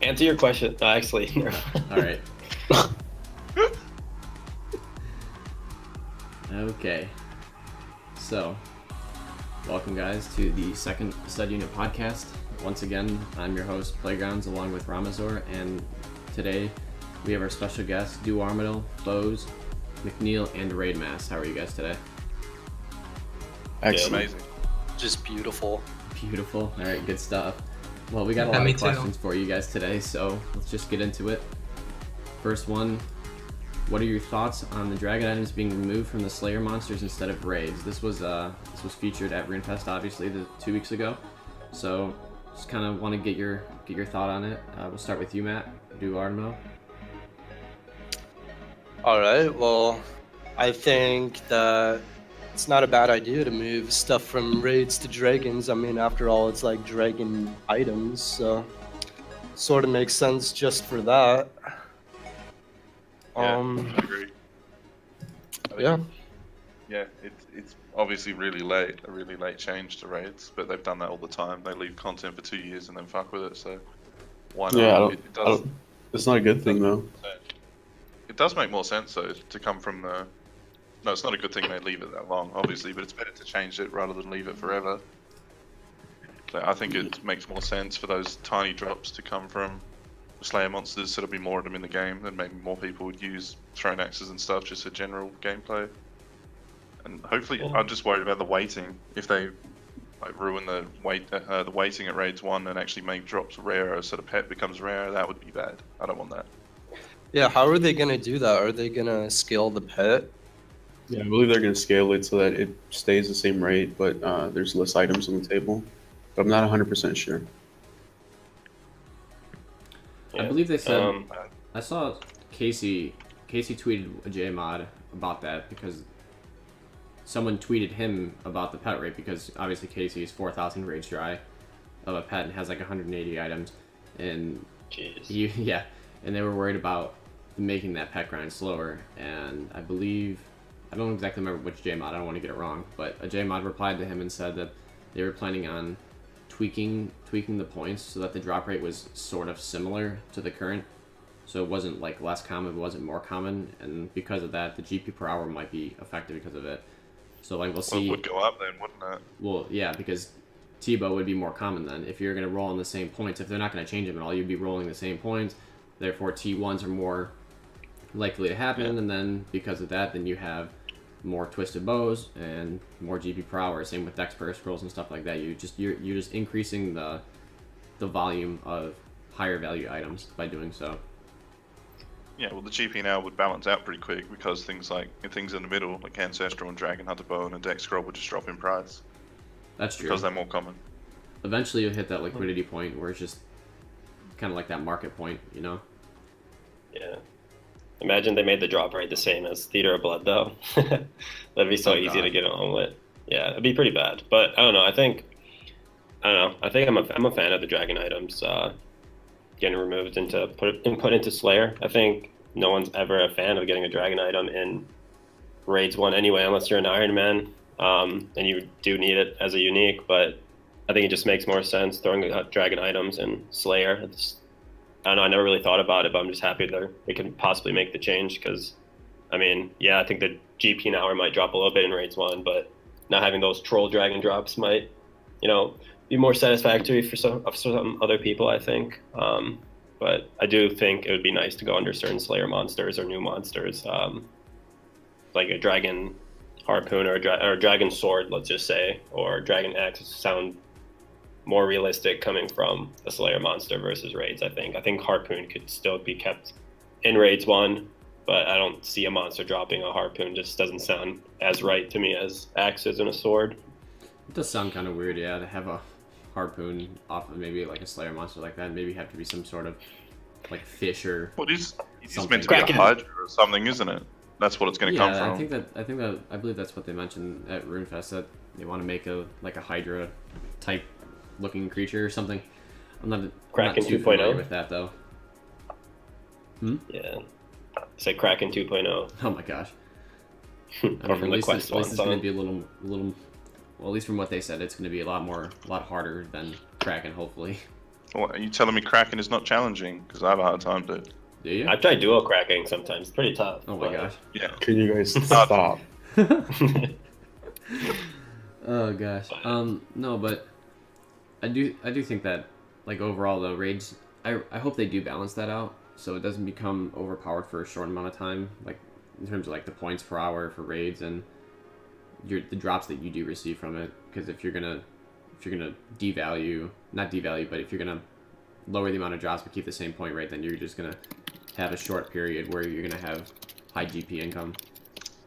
answer your question. Actually, All right. Okay. So, welcome guys to the second Stud Unit podcast. Once again, I'm your host, Playgrounds, along with Ramisaur, and today we have our special guests, Armadyl, Foes, McNeill, and Raidmass. How are you guys today? Excellent. Amazing. Just beautiful. Beautiful. All right, good stuff. Well, we got a lot of questions for you guys today, so let's just get into it. First one, what are your thoughts on the dragon items being removed from the Slayer monsters instead of raids? This was featured at RuneFest, obviously, 2 weeks ago. So, just kind of want to get your thought on it. We'll start with you, Matt. Armadyl. All right. Well, I think that it's not a bad idea to move stuff from raids to dragons. I mean, after all, it's like dragon items, so sort of makes sense just for that. I agree. Yeah. Yeah, it's obviously a really late change to raids, but they've done that all the time. They leave content for 2 years and then fuck with it, so why not? Yeah, it's not a good thing though. It does make more sense though to come from the. No, it's not a good thing they leave it that long, obviously, but it's better to change it rather than leave it forever. So I think it makes more sense for those tiny drops to come from Slayer monsters, so there'll be more of them in the game, and maybe more people would use thrown axes and stuff just for general gameplay. And hopefully, I'm just worried about the waiting. If they like ruin the waiting at raids 1 and actually make drops rarer, so the pet becomes rarer, that would be bad. I don't want that. Yeah, how are they gonna do that? Are they gonna scale the pet? Yeah, I believe they're going to scale it so that it stays the same rate, but there's less items on the table. But I'm not 100% sure. I believe they said. I saw Casey tweeted a JMod about that because someone tweeted him about the pet rate, because obviously Casey is 4,000 raids dry of a pet and has like 180 items, and and they were worried about making that pet grind slower. And I believe, I don't exactly remember which JMod, I don't want to get it wrong, but a JMod replied to him and said that they were planning on tweaking the points so that the drop rate was sort of similar to the current, so it wasn't like less common, it wasn't more common, and because of that the GP per hour might be affected because of it. So like we'll see. Well, it would go up then, wouldn't it? Well, yeah, because T-Bow would be more common then. If you're going to roll on the same points, if they're not going to change them at all, you'd be rolling the same points, therefore T1s are more likely to happen, and then because of that, then you have more twisted bows and more GP per hour. Same with dex per scrolls and stuff like that. You're just increasing the volume of higher value items by doing so. Yeah, well, the GP now would balance out pretty quick because things in the middle, like Ancestral and Dragon Hunter Bow and a Dex Scroll, would just drop in price. That's true. Because they're more common. Eventually you'll hit that liquidity point where it's just kind of like that market point, you know? Yeah. Imagine they made the drop rate the same as Theater of Blood, though. That'd be so easy to get on with. Yeah, it'd be pretty bad. But I don't know. I think I'm a fan of the dragon items getting removed and put into Slayer. I think no one's ever a fan of getting a dragon item in raids 1 anyway, unless you're an Iron Man, and you do need it as a unique. But I think it just makes more sense throwing dragon items in Slayer. I don't know, I never really thought about it, but I'm just happy they can possibly make the change, because, I mean, yeah, I think the GP an hour might drop a little bit in raids 1, but not having those troll dragon drops might, be more satisfactory for some other people, I think. But I do think it would be nice to go under certain Slayer monsters or new monsters, like a dragon harpoon or a dragon sword, let's just say, or dragon axe sound more realistic coming from a Slayer monster versus raids. I think harpoon could still be kept in raids 1, but I don't see a monster dropping a harpoon. Just doesn't sound as right to me as axes and a sword. It does sound kind of weird, yeah, to have a harpoon off of maybe like a Slayer monster like that. Maybe have to be some sort of like fish or. Well, it's meant to be a Hydra or something, isn't it? That's what it's going to come from. I believe that's what they mentioned at RuneFest, that they want to make a Hydra type looking creature or something. I'm not too familiar with that though. Yeah, it's like Kraken 2.0. Oh my gosh. I mean, at least it's going to be a little. Well, at least from what they said, it's going to be a lot harder than Kraken, hopefully. What, are you telling me cracking is not challenging? Because I have a hard time to. Do you? I've tried dual cracking sometimes. It's pretty tough. Oh my gosh. Yeah. Can you guys stop? Oh gosh. No, but I do think that, like, overall though, raids, I hope they do balance that out so it doesn't become overpowered for a short amount of time, like in terms of like the points per hour for raids and the drops that you do receive from it. Because if you're gonna devalue, not devalue, but if you're gonna lower the amount of drops but keep the same point rate, then you're just gonna have a short period where you're gonna have high GP income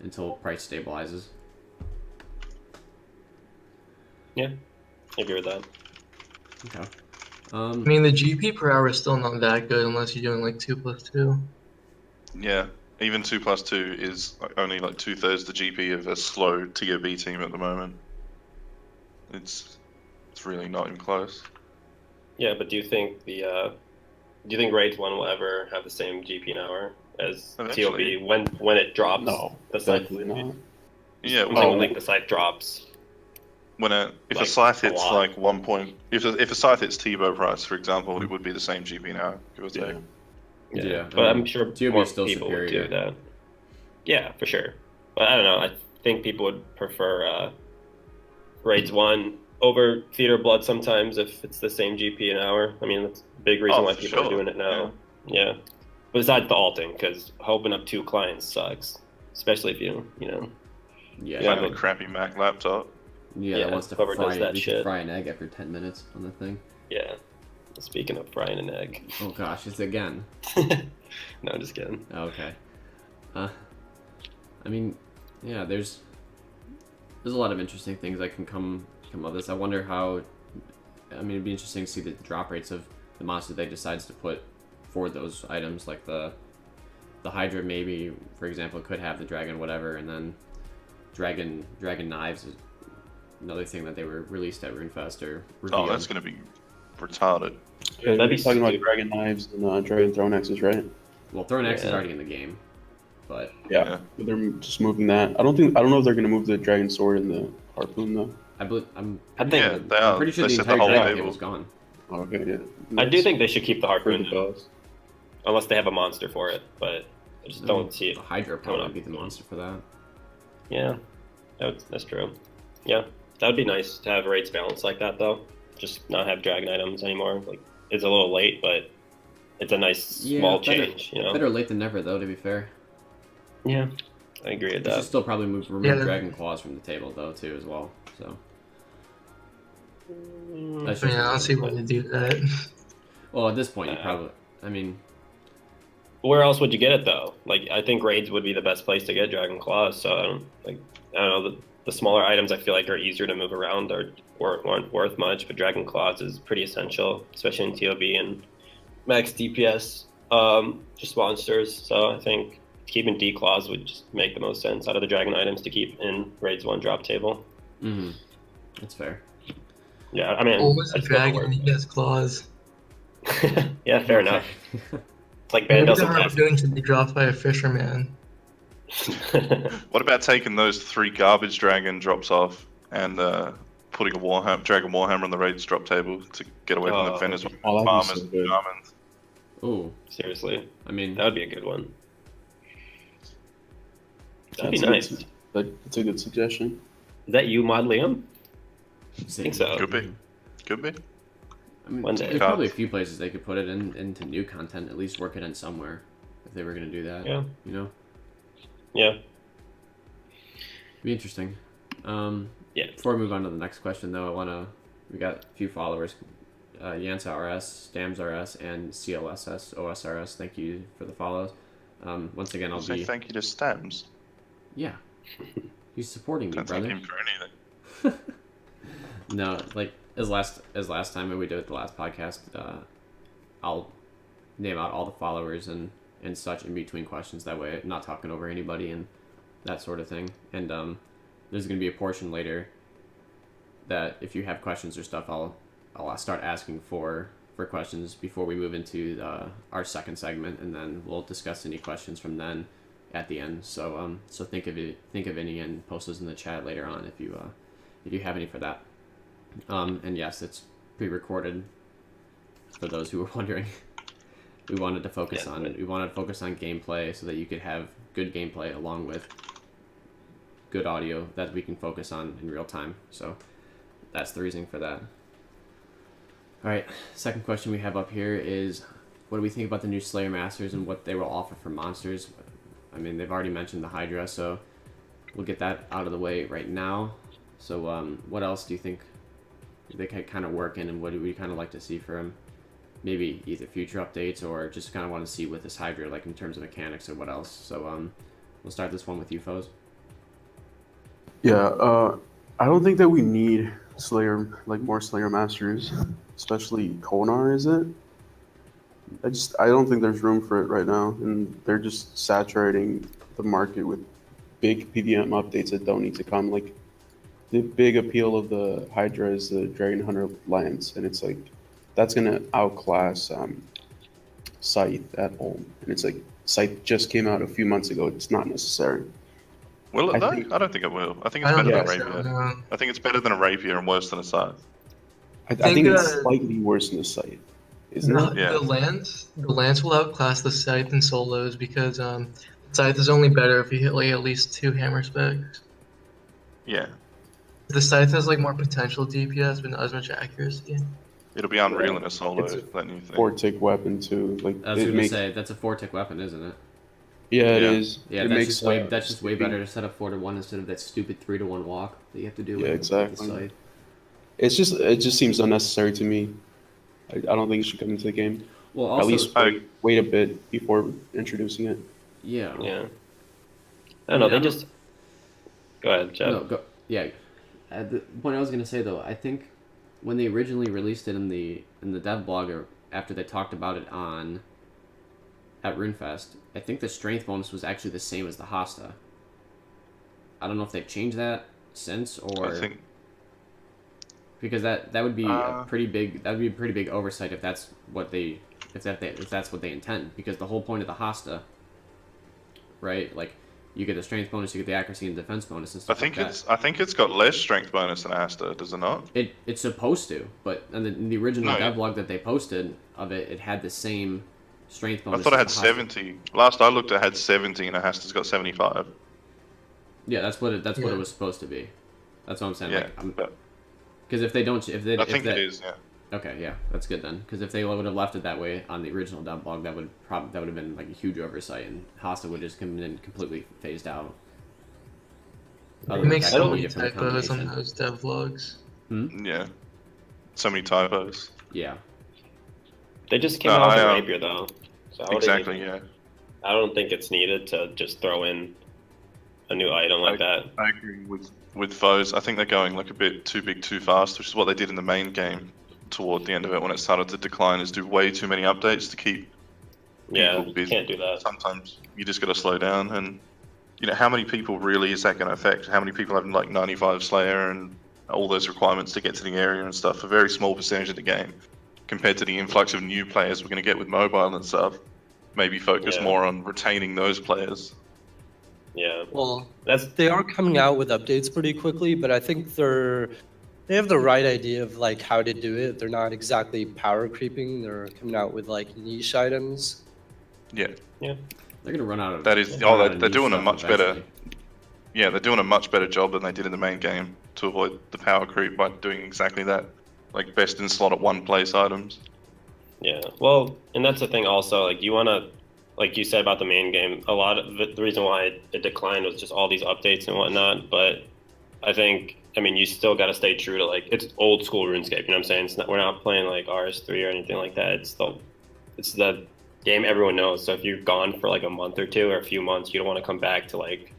until price stabilizes. Yeah, I agree with that. Okay. I mean, the GP per hour is still not that good unless you're doing like 2+2. Yeah. Even 2+2 is like only like 2/3 the GP of a slow TOB team at the moment. It's really not even close. Yeah, but do you think Raids 1 will ever have the same GP an hour as Eventually. TOB when it drops? No, the scythe? definitely not. Yeah. When like the scythe drops. If Like, a scythe a hits lot. like 1 point, if a scythe hits T-bow price, for example, it would be the same GP now, give or take. Yeah. Yeah, but I mean, I'm sure TOB more is still people would superior. do that. Yeah, for sure. But I don't know. I think people would prefer Raids 1 over Theater of Blood sometimes if it's the same GP an hour. I mean, that's a big reason why for people are sure. doing it now. Yeah. Besides the alting, because opening up 2 clients sucks. Especially if you know. Yeah, You have a crappy Mac laptop. yeah, Yeah, that wants to whoever fry, does that they shit. can fry an egg after 10 minutes on the thing. Yeah. Speaking of frying an egg. Oh gosh, it's again. No, I'm just kidding. Okay. I mean, yeah, there's a lot of interesting things that can come of this. I wonder how. I mean, it'd be interesting to see the drop rates of the monster they decides to put for those items, like the Hydra maybe, for example, could have the dragon whatever, and then dragon knives is another thing that they were released at RuneFest or revealed. Oh, that's gonna be retarded. Yeah, That'd be you're talking about stupid. dragon knives and dragon throne axes, right? Well, Throne Axe is Yeah. already in the game, but Yeah. But they're just moving that. I don't know if they're gonna move the dragon sword and the harpoon though. I believe I'm I think Yeah, they are. pretty sure They the set the entire whole dragon table. table's gone. Oh, okay, yeah. I do think they should keep the harpoon, does. unless they have a monster for it, but I just don't see it. The Hydra probably up. would be the monster for that. Yeah, that's true. Yeah, that would be nice to have rates balanced like that, though. Just not have dragon items anymore. Like, it's a little late, but it's a nice small change, you know? Better late than never, though, to be fair. Yeah, I agree with You should that. still probably remove Yeah. Dragon Claws from the table, though, too, as well. So. Mm, That's I mean, just- I don't see why they do that. Well, at this point, you probably. I mean, Where else would you get it, though? Like, I think raids would be the best place to get dragon claws. So I don't know. The smaller items I feel like are easier to move around or aren't worth much, but dragon claws is pretty essential, especially in TOB and max DPS just monsters. So I think keeping D claws would just make the most sense out of the dragon items to keep in raids 1 drop table. that's fair. Yeah, I mean, Always a I'd still dragon work. and he has claws. Yeah, fair enough. It's like Maybe Vandals the and harpoon should be dropped by a fisherman. What about taking those 3 garbage dragon drops off and putting a dragon warhammer on the raids drop table to get away from the defenders with that'd be farmers so and good. shamans? Ooh, Seriously, I mean, that would be a good one. That'd be That's nice. That's a good suggestion. Is that you, Mod Liam? I think so. Could be. Could be. I mean, One day. there's probably a few places they could put it into new content, at least work it in somewhere, if they were going to do that. Yeah. You know? Yeah. Be interesting. Yeah. Before we move on to the next question, though, we got a few followers. Yansa RS, Stams RS, and CLSS OSRS. Thank you for the follows. Once again, I'll Say be. thank you to Stems. Yeah. He's supporting me, Don't brother. thank him for anything. No, like as last time when we did it the last podcast, I'll name out all the followers and such in between questions. That way, I'm not talking over anybody and that sort of thing. And there's gonna be a portion later that if you have questions or stuff, I'll start asking for questions before we move into our second segment, and then we'll discuss any questions from then at the end. So so think of any and post those in the chat later on if you have any for that. And yes, it's pre-recorded. for those who were wondering. We wanted to focus on gameplay so that you could have good gameplay along with good audio that we can focus on in real time. So that's the reason for that. All right, second question we have up here is, what do we think about the new Slayer Masters and what they will offer for monsters? I mean, they've already mentioned the Hydra, so we'll get that out of the way right now. So what else do you think they can kind of work in, and what do we kind of like to see for them? Maybe either future updates or just kind of want to see with this Hydra, like in terms of mechanics or what else. So we'll start this one with you, Foes. Yeah, I don't think that we need more Slayer Masters, especially Konar, is it? I don't think there's room for it right now, and they're just saturating the market with big PVM updates that don't need to come. Like, the big appeal of the Hydra is the Dragon Hunter Lance, and it's like, that's gonna outclass Scythe at home. And it's like, Scythe just came out a few months ago. It's not necessary. Will it though? I don't think it will. I think it's better than a rapier. No. I think it's better than a rapier and worse than a scythe. I think it's slightly worse than the Scythe. Isn't it? Yeah. The lance will outclass the scythe in solos because scythe is only better if you hit like at least 2 hammer specs. Yeah. The scythe has like more potential DPS, but not as much accuracy. It'll be unreal in a solo, It's a that new thing. 4-tick weapon too. Like, I was going to say, that's a 4-tick weapon, isn't it? Yeah, it Yeah. is. Yeah, it that's makes just way better to set up 4-1 instead of that stupid 3-1 walk that you have to do. Yeah, with exactly. The scythe. It just seems unnecessary to me. I don't think it should come into the game. Well, also, At least wait a bit before introducing it. yeah. Yeah. I don't know. They just go ahead, Jeff. No, go. Yeah. The point I was gonna say though, I think when they originally released it in the dev blog, or after they talked about it at RuneFest, I think the strength bonus was actually the same as the Hasta. I don't know if they've changed that since, or I think because that would be a pretty big oversight if that's what they intend, because the whole point of the Hasta, right? Like, you get the strength bonus, you get the accuracy and defense bonus and I stuff think like it's I think it's got less strength bonus than Asta, does it not? It's supposed to, but in the original No, yeah. devlog that they posted of it, it had the same strength bonus. I thought it had as the Hasta. 70. Last I looked, it had 70, and Asta's got 75. Yeah, that's what it was supposed to be. That's what I'm saying. Yeah, Like, because if they don't, I think it is. Yeah. Okay, yeah, that's good then. Because if they would have left it that way on the original devlog, that would have been like a huge oversight, and Hasta would just come in completely phased out. It makes so many Definitely from the typos on combination. those devlogs. Yeah. So many typos. Yeah. They just came No, out with a I, rapier though. So Exactly. Yeah. I don't think it's needed to just throw in a new item like that. I agree with Foes. I think they're going like a bit too big too fast, which is what they did in the main game toward the end of it when it started to decline, is do way too many updates to keep Yeah, people you busy. can't do that. Sometimes you just got to slow down, and you know, how many people really is that going to affect? How many people have like 95 Slayer and all those requirements to get to the area and stuff? A very small percentage of the game compared to the influx of new players we're going to get with mobile and stuff. Maybe focus Yeah. more on retaining those players. Yeah, Well, that's they are coming out with updates pretty quickly, but I think they have the right idea of like how to do it. They're not exactly power creeping. They're coming out with like niche items. Yeah. They're gonna run out of. That is- run out of they're niche doing a stuff much better- eventually. Yeah, they're doing a much better job than they did in the main game to avoid the power creep by doing exactly that. Like best in slot at one place items. Yeah, well, and that's the thing also, like, you want to, like you said about the main game, a lot of the reason why it declined was just all these updates and whatnot, but I think, I mean, you still got to stay true to, like, it's old school RuneScape, you know what I'm saying? We're not playing, like, RS3 or anything like that. It's the game everyone knows, so if you're gone for, like, a month or two or a few months, you don't want to come back to, like,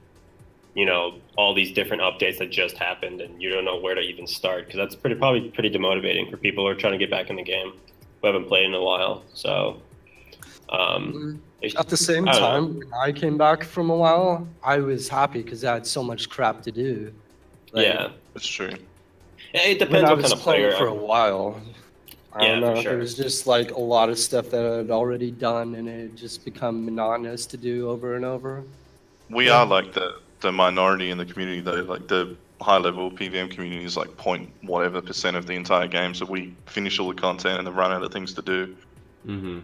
you know, all these different updates that just happened and you don't know where to even start, because that's probably pretty demotivating for people who are trying to get back in the game who haven't played in a while. So At the same I don't time, when I came back from a while, I was happy because I had so much crap to do. Like, yeah, That's true. it when depends I what was kind of playing player. for a while. I Yeah, don't for know. sure. There was just like a lot of stuff that I had already done, and it just become monotonous to do over and over. We are like the minority in the community though. Like the high level PVM community is like point whatever % of the entire game. So we finish all the content and then run out of things to do. Mm-hmm.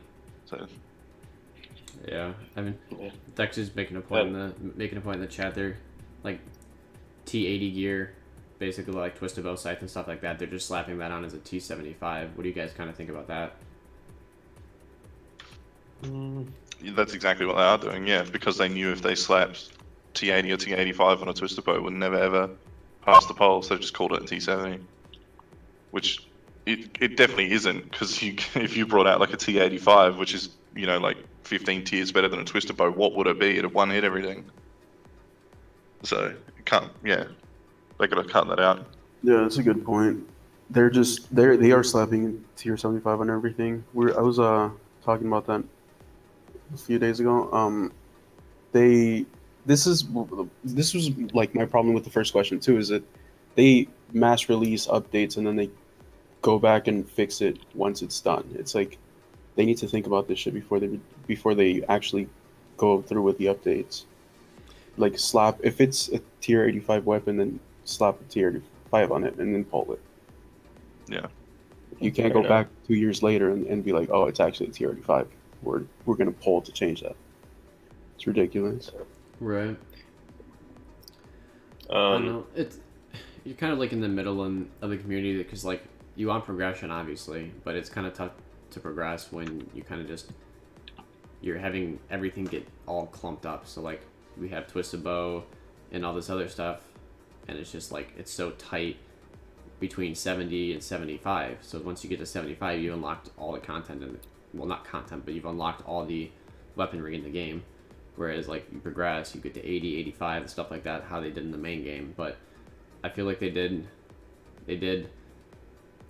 So yeah, I mean, Dex is making a point in the chat there, like T80 gear, basically like Twisted Bow Scythe and stuff like that. They're just slapping that on as a T75. What do you guys kind of think about that? that's exactly what they are doing, yeah, because they knew if they slapped T80 or T85 on a Twisted Bow, it would never ever pass the poll, so they just called it a T70. Which it definitely isn't, because if you brought out like a T85, which is, you know, like 15 tiers better than a Twisted Bow, what would it be? It'd one hit everything. So, it can't, yeah, they gotta cut that out. Yeah, that's a good point. They are slapping tier 75 on everything. I was talking about that a few days ago. This was like my problem with the first question too, is that they mass release updates and then they go back and fix it once it's done. It's like they need to think about this shit before they actually go through with the updates. Like slap, if it's a tier 85 weapon, then slap a tier 85 on it and then pull it. Yeah. You can't go back 2 years later and be like, oh, it's actually a tier 85. We're gonna pull to change that. It's ridiculous. Right. I don't know. You're kind of like in the middle of the community, because like you want progression, obviously, but it's kind of tough to progress when you kind of just you're having everything get all clumped up. So like we have Twisted Bow and all this other stuff, and it's just like it's so tight between 70 and 75. So once you get to 75, you unlocked all the content, well, not content, but you've unlocked all the weaponry in the game. Whereas like you progress, you get to 80, 85, and stuff like that, how they did in the main game. But I feel like they did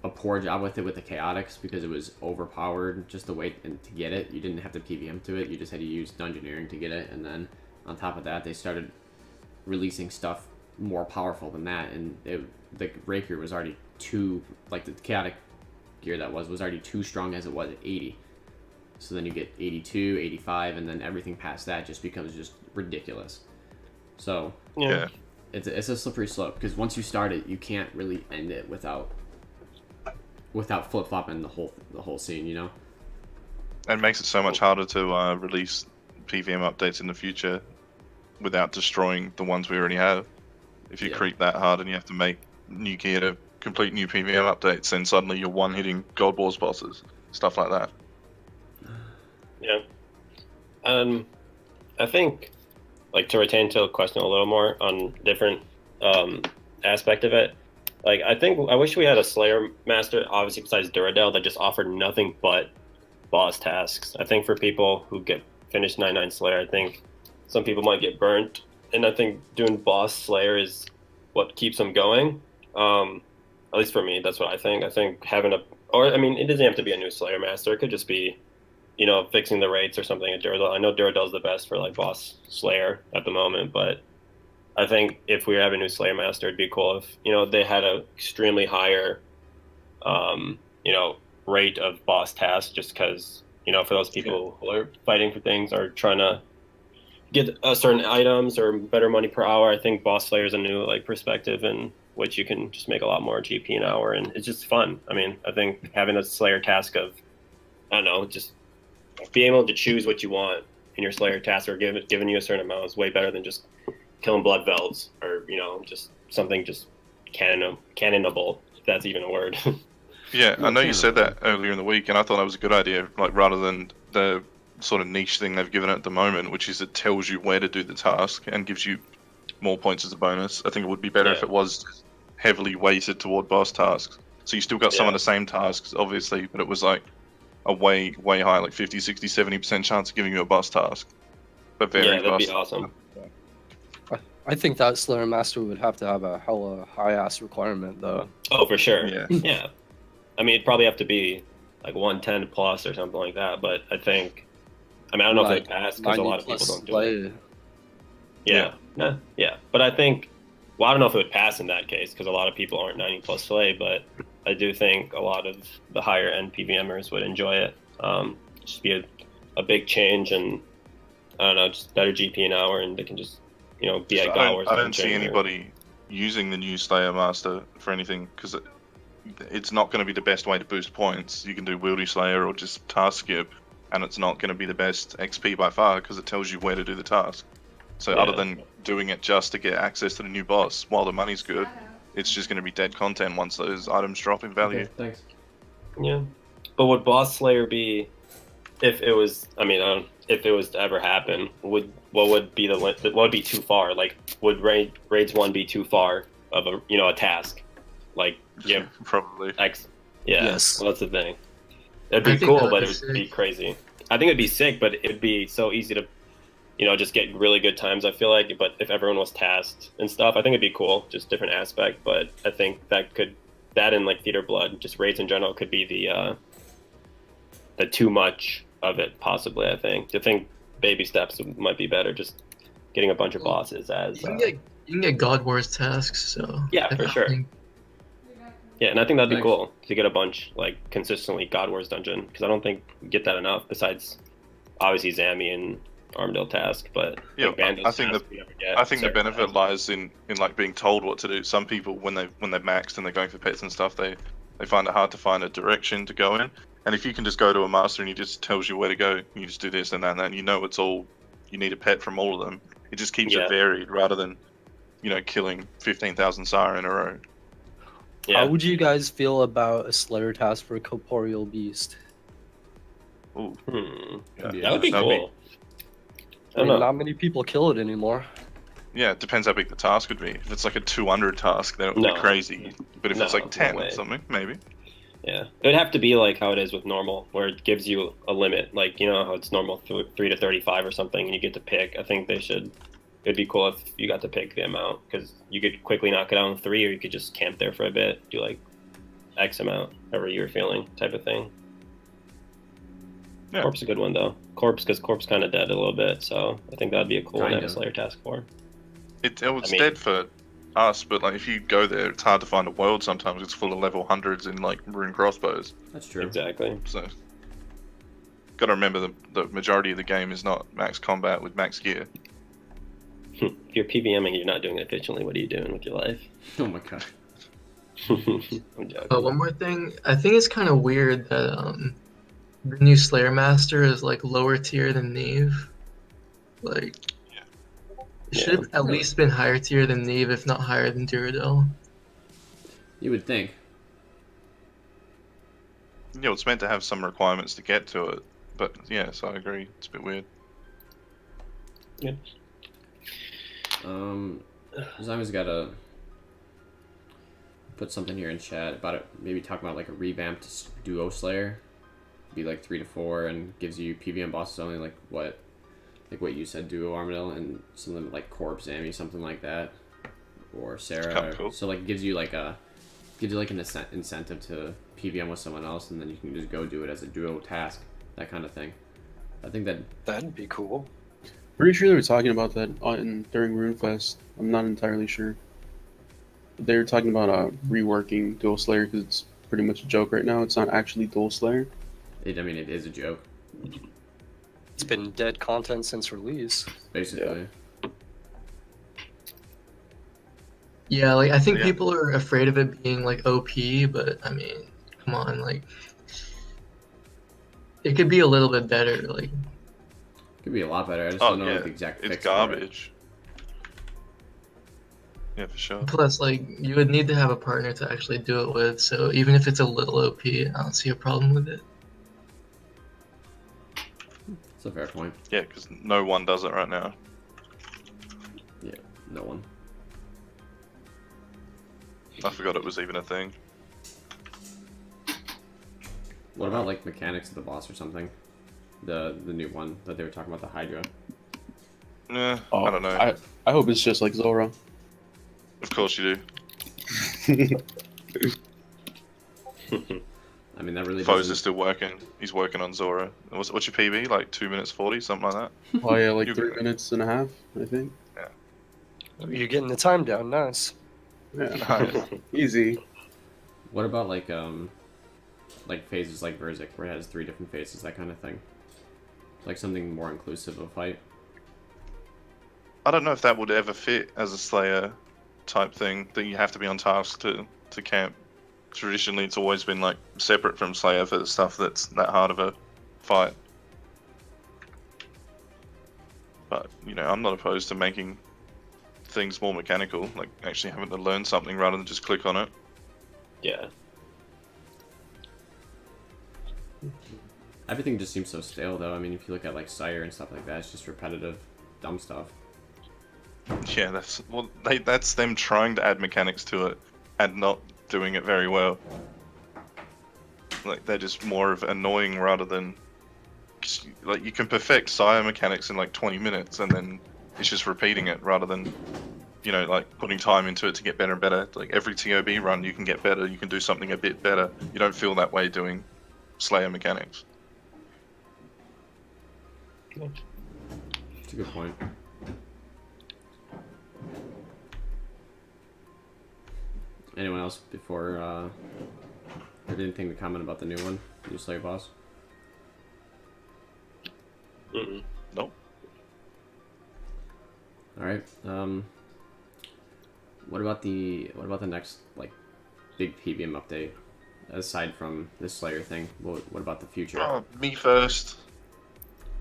a poor job with it with the chaotics, because it was overpowered just the way and to get it. You didn't have to PVM to it, you just had to use dungeoneering to get it. And then on top of that, they started releasing stuff more powerful than that, and the rapier was already too, like the chaotic gear that was already too strong as it was at 80. So then you get 82, 85, and then everything past that just becomes just ridiculous. So Yeah. it's a slippery slope, because once you start it, you can't really end it without flip-flopping the whole scene, you know? And it makes it so much harder to release PVM updates in the future without destroying the ones we already have. If you creep that hard and you have to make new gear to complete new PVM updates, then suddenly you're one-hitting Gold Wars bosses, stuff like that. Yeah. I think, like, to return to a question a little more on different aspect of it, like, I wish we had a Slayer Master, obviously besides Duradel, that just offered nothing but boss tasks. I think for people who get finished 99 Slayer, I think some people might get burnt, and I think doing boss Slayer is what keeps them going. At least for me, that's what I think. I think having it doesn't have to be a new Slayer Master. It could just be, you know, fixing the rates or something at Duradel. I know Duradel's the best for like boss Slayer at the moment, but I think if we have a new Slayer Master, it'd be cool if, you know, they had an extremely higher, you know, rate of boss tasks, just because, you know, for those people who are fighting for things or trying to get certain items or better money per hour, I think boss Slayer is a new like perspective in which you can just make a lot more GP an hour, and it's just fun. I mean, I think having a Slayer task of, I don't know, just being able to choose what you want in your Slayer task or giving you a certain amount is way better than just killing blood velds or, you know, just something just cannonable, if that's even a word. Yeah, I know you said that earlier in the week, and I thought that was a good idea, like rather than the sort of niche thing they've given it at the moment, which is it tells you where to do the task and gives you more points as a bonus. I think it would be better if it was heavily weighted toward boss tasks. So you still got some of the same tasks, obviously, but it was like a way higher, like 50, 60, 70% chance of giving you a boss task. But that'd be awesome. I think that Slayer Master would have to have a hella high-ass requirement, though. Oh, for sure. Yeah. Yeah. I mean, it'd probably have to be like 110 plus or something like that, but I think, I mean, I don't know if it would pass because a lot of people don't do it. Yeah. But I think, well, I don't know if it would pass in that case because a lot of people aren't 90 plus Slay, but I do think a lot of the higher end PVMers would enjoy it. Just be a big change, and I don't know, just better GP an hour, and they can just, you know, be at Gold Wars. I don't see anybody using the new Slayer Master for anything, because it's not going to be the best way to boost points. You can do Wieldy Slayer or just task skip, and it's not going to be the best XP by far because it tells you where to do the task. So other than doing it just to get access to the new boss while the money's good, it's just going to be dead content once those items drop in value. Okay, thanks. Yeah, but would Boss Slayer be, if it was? I mean, if it was to ever happen, what would be what would be too far? Like, would Raids 1 be too far of a task? Like, yeah, probably. Yeah, Yes. well, that's the thing. It'd be cool, but it would be crazy. I think it'd be sick, but it'd be so easy to, just get really good times, I feel like. But if everyone was tasked and stuff, I think it'd be cool, just different aspect. But I think that and like Theater Blood, just raids in general, could be the too much of it, possibly. I think baby steps might be better, just getting a bunch of bosses as. You can get God Wars tasks, so. Yeah, for sure. Yeah, and I think that'd be cool to get a bunch, like, consistently God Wars dungeon, because I don't think we get that enough, besides obviously Zammy and Armadyl task, but yeah, like, I think the benefit lies in like being told what to do. Some people, when they're maxed and they're going for pets and stuff, they find it hard to find a direction to go in. And if you can just go to a master and he just tells you where to go, you just do this and that, and you know it's all, you need a pet from all of them. It just keeps it varied rather than, killing 15,000 Sire in a row. How would you guys feel about a Slayer task for a corporeal beast? Ooh. That would be cool. I mean, not many people kill it anymore. Yeah, it depends how big the task would be. If it's like a 200 task, then it would be crazy. But if it's like 10 or something, maybe. Yeah, it would have to be like how it is with normal, where it gives you a limit. Like, how it's normal 3 to 35 or something, and you get to pick. I think it'd be cool if you got to pick the amount, because you could quickly knock it out in 3, or you could just camp there for a bit, do like X amount, however you were feeling, type of thing. Yeah. Corpse is a good one though. Because Corpse kind of dead a little bit, so I think that'd be a cool one to have a Slayer task for. It's dead for us, but like if you go there, it's hard to find a world sometimes. It's full of level 100s in like rune crossbows. That's true. Exactly. So, got to remember the majority of the game is not max combat with max gear. If you're PVMing, you're not doing it efficiently. What are you doing with your life? Oh my god. I'm joking. One more thing, I think it's kind of weird that the new Slayer Master is like lower tier than Neve. Like, it should have at least been higher tier than Neve, if not higher than Duradel. You would think. Yeah, it's meant to have some requirements to get to it, but yes, I agree. It's a bit weird. Yeah. Zym's gotta put something here in chat about it. Maybe talk about like a revamped Duo Slayer. Be like 3 to 4 and gives you PVM bosses only, like what you said, Duo Armadyl, and something like Corpse Zammy, something like that, or Sarah. Cool. So like gives you like an incentive to PVM with someone else, and then you can just go do it as a duo task, that kind of thing. I think that'd be cool. Pretty sure they were talking about that during RuneFest. I'm not entirely sure. But they were talking about reworking Dual Slayer because it's pretty much a joke right now. It's not actually Dual Slayer. it is a joke. It's been dead content since release. Basically. Yeah, like I think people are afraid of it being like OP, but I mean, come on, like it could be a little bit better. Like, could be a lot better. I just don't know like, the exact fix. It's garbage. Yeah, for sure. Plus, like, you would need to have a partner to actually do it with, so even if it's a little OP, I don't see a problem with it. That's a fair point. Yeah, because no one does it right now. Yeah, no one. I forgot it was even a thing. What about like mechanics of the boss or something? The new one that they were talking about, the Hydra. I don't know. I hope it's just like Zora. Of course you I mean, that really Foes is still working. He's working on Zora. What's your PB? Like 2 minutes 40, something like that? Oh yeah, like 3 minutes and a half, I think. Yeah. You're getting the time down, nice. Yeah. Easy. What about like phases like Verzik, where it has 3 different phases, that kind of thing? Like something more inclusive of fight. I don't know if that would ever fit as a Slayer type thing that you have to be on task to camp. Traditionally, it's always been like separate from Slayer for the stuff that's that hard of a fight. But I'm not opposed to making things more mechanical, like actually having to learn something rather than just click on it. Yeah. Everything just seems so stale, though. I mean, if you look at like Sire and stuff like that, it's just repetitive, dumb stuff. Yeah, that's them trying to add mechanics to it and not doing it very well. Like they're just more of annoying rather than like you can perfect Sire mechanics in like 20 minutes and then it's just repeating it rather than like putting time into it to get better and better. Like every TOB run you can get better, you can do something a bit better. You don't feel that way doing Slayer mechanics. That's a good point. Anyone else before have anything to comment about the new one, the new Slayer boss? Nope. All right. What about the next like big PVM update aside from this Slayer thing? What about the future? Oh, me first.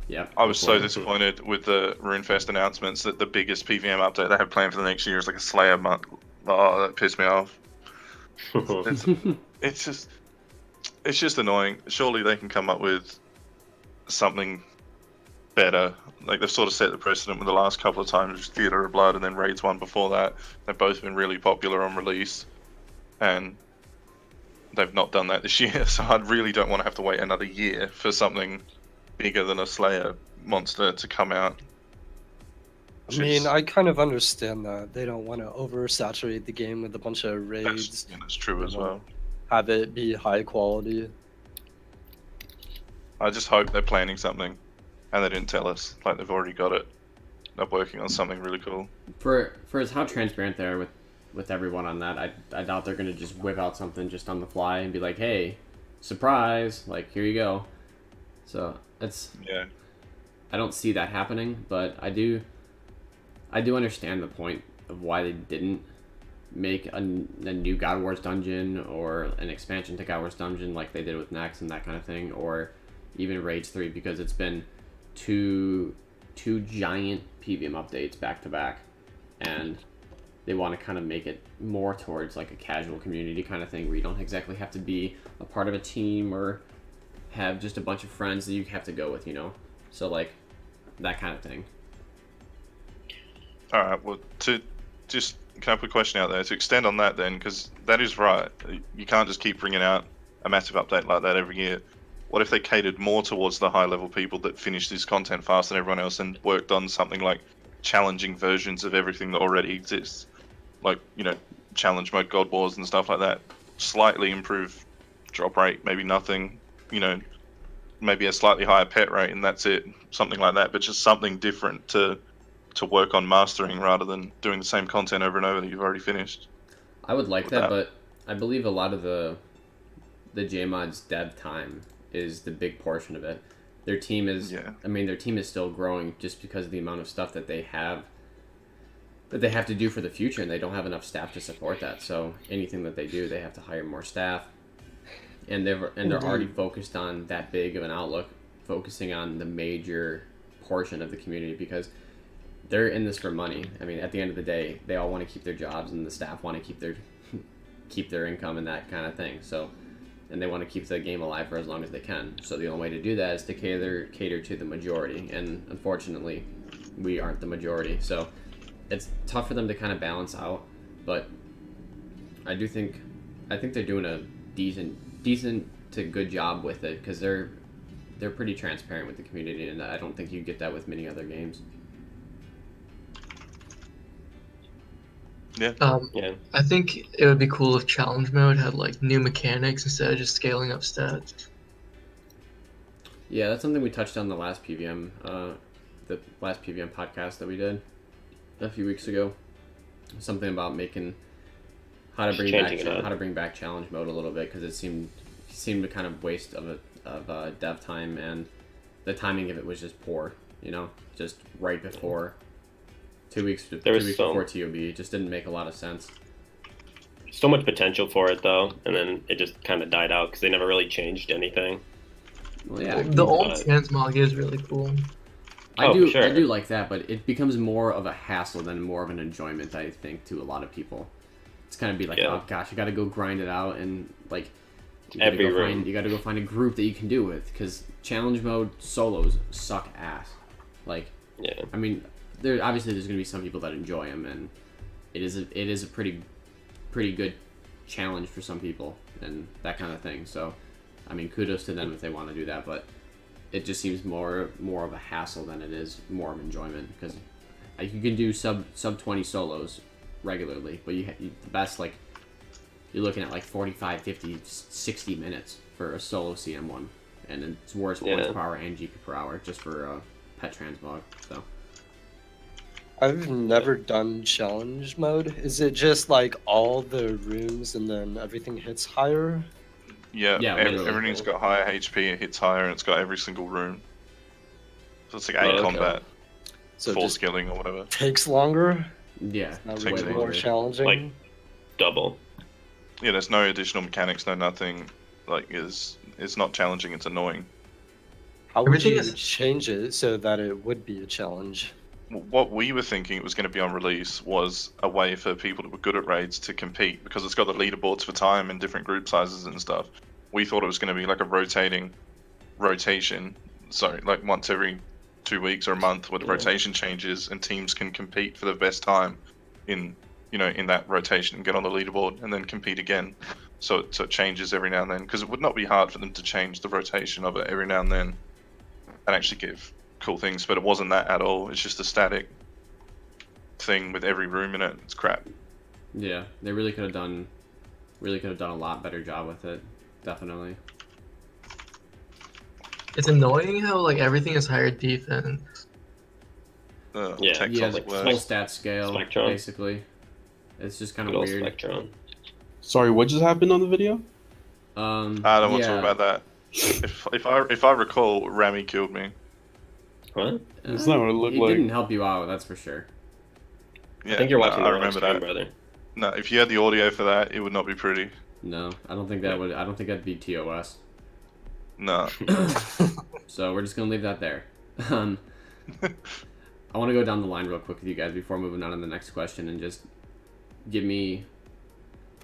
Yep. I was so disappointed with the RuneFest announcements that the biggest PVM update they have planned for the next year is like a Slayer month. Oh, that pissed me off. It's just annoying. Surely they can come up with something better. Like they've sort of set the precedent with the last couple of times, Theater of Blood and then Raids one before that. They've both been really popular on release, and they've not done that this year. So I really don't want to have to wait another year for something bigger than a Slayer monster to come out. I mean, I kind of understand that. They don't want to oversaturate the game with a bunch of raids. That's true as well. Have it be high quality. I just hope they're planning something, and they didn't tell us. Like they've already got it. They're working on something really cool. For as how transparent they are with everyone on that, I doubt they're gonna just whip out something just on the fly and be like, hey, surprise, like here you go. So yeah. I don't see that happening, but I do understand the point of why they didn't make a new God Wars dungeon or an expansion to God Wars dungeon like they did with Next and that kind of thing, or even Raids 3, because it's been two giant PVM updates back to back, and they want to kind of make it more towards like a casual community kind of thing where you don't exactly have to be a part of a team or have just a bunch of friends that you have to go with, so like that kind of thing. All right. Well, can I put a question out there to extend on that then? Because that is right. You can't just keep bringing out a massive update like that every year. What if they catered more towards the high-level people that finish this content faster than everyone else and worked on something like challenging versions of everything that already exists? Like, challenge mode, God Wars and stuff like that. Slightly improve drop rate, maybe nothing. Maybe a slightly higher pet rate and that's it. Something like that, but just something different to work on mastering rather than doing the same content over and over that you've already finished. I would like that, but I believe a lot of the JMod's dev time is the big portion of it. Their team is, their team is still growing just because of the amount of stuff that they have to do for the future, and they don't have enough staff to support that. So anything that they do, they have to hire more staff, and they're already focused on that big of an outlook, focusing on the major portion of the community because they're in this for money. I mean, at the end of the day, they all want to keep their jobs, and the staff want to keep their income and that kind of thing. So, and they want to keep the game alive for as long as they can. So the only way to do that is to cater to the majority. And unfortunately, we aren't the majority. So it's tough for them to kind of balance out. But I think they're doing a decent to good job with it because they're pretty transparent with the community, and I don't think you get that with many other games. Yeah. I think it would be cool if challenge mode had like new mechanics instead of just scaling up stats. Yeah, that's something we touched on the last PVM podcast that we did a few weeks ago. Something about making how to bring back challenge mode a little bit because it seemed a kind of waste of dev time, and the timing of it was just poor. Just right before 2 weeks. There was before TOB. It just didn't make a lot of sense. So much potential for it though, and then it just kind of died out because they never really changed anything. Well, yeah. The old transmog is really cool. I sure. do like that, but it becomes more of a hassle than more of an enjoyment, I think, to a lot of people. It's kind of be like, oh gosh, you got to go grind it out, and like you got to go find a group that you can do with, because challenge mode solos suck ass. Like, yeah, I mean, there's gonna be some people that enjoy them, and it is a pretty good challenge for some people and that kind of thing. So, I mean, kudos to them if they want to do that, but it just seems more of a hassle than it is more of enjoyment, because you can do sub 20 solos regularly, but the best, like, you're looking at like 45, 50, 60 minutes for a solo CM1, and it's worse points per hour and GP per hour just for pet transmog. So I've never done challenge mode. Is it just like all the rooms and then everything hits higher? Yeah, literally. everything's got higher HP, it hits higher, and it's got every single room. So it's like 8 combat, So 4 just skilling or whatever. takes longer. yeah, Not Takes really more longer. challenging. Like double. Yeah, there's no additional mechanics, no nothing. Like, it's not challenging, it's annoying. How would Everything you is- change it so that it would be a challenge? What we were thinking it was going to be on release was a way for people that were good at raids to compete, because it's got the leaderboards for time and different group sizes and stuff. We thought it was going to be like a rotation, sorry, like once every 2 weeks or a month where the rotation changes and teams can compete for the best time in that rotation and get on the leaderboard and then compete again. So it changes every now and then, because it would not be hard for them to change the rotation of it every now and then and actually give cool things, but it wasn't that at all. It's just a static thing with every room in it. It's crap. yeah, they really could have done a lot better job with it. Definitely. It's annoying how like everything is higher defense. Yeah. Text Yeah, on the like words. full stat scale, Spectrum. basically. It's just kind Good of old weird. Spectrum. Sorry, what just happened on the video? I don't want to talk about that. If I recall, Rami killed me. What? That's not what it looked He like. didn't help you out, that's for sure. Yeah, I think you're watching I the wrong remember stream, that. brother. No, if you had the audio for that, it would not be pretty. No, I don't think that'd be TOS. No. So we're just gonna leave that there. I want to go down the line real quick with you guys before moving on to the next question, and just give me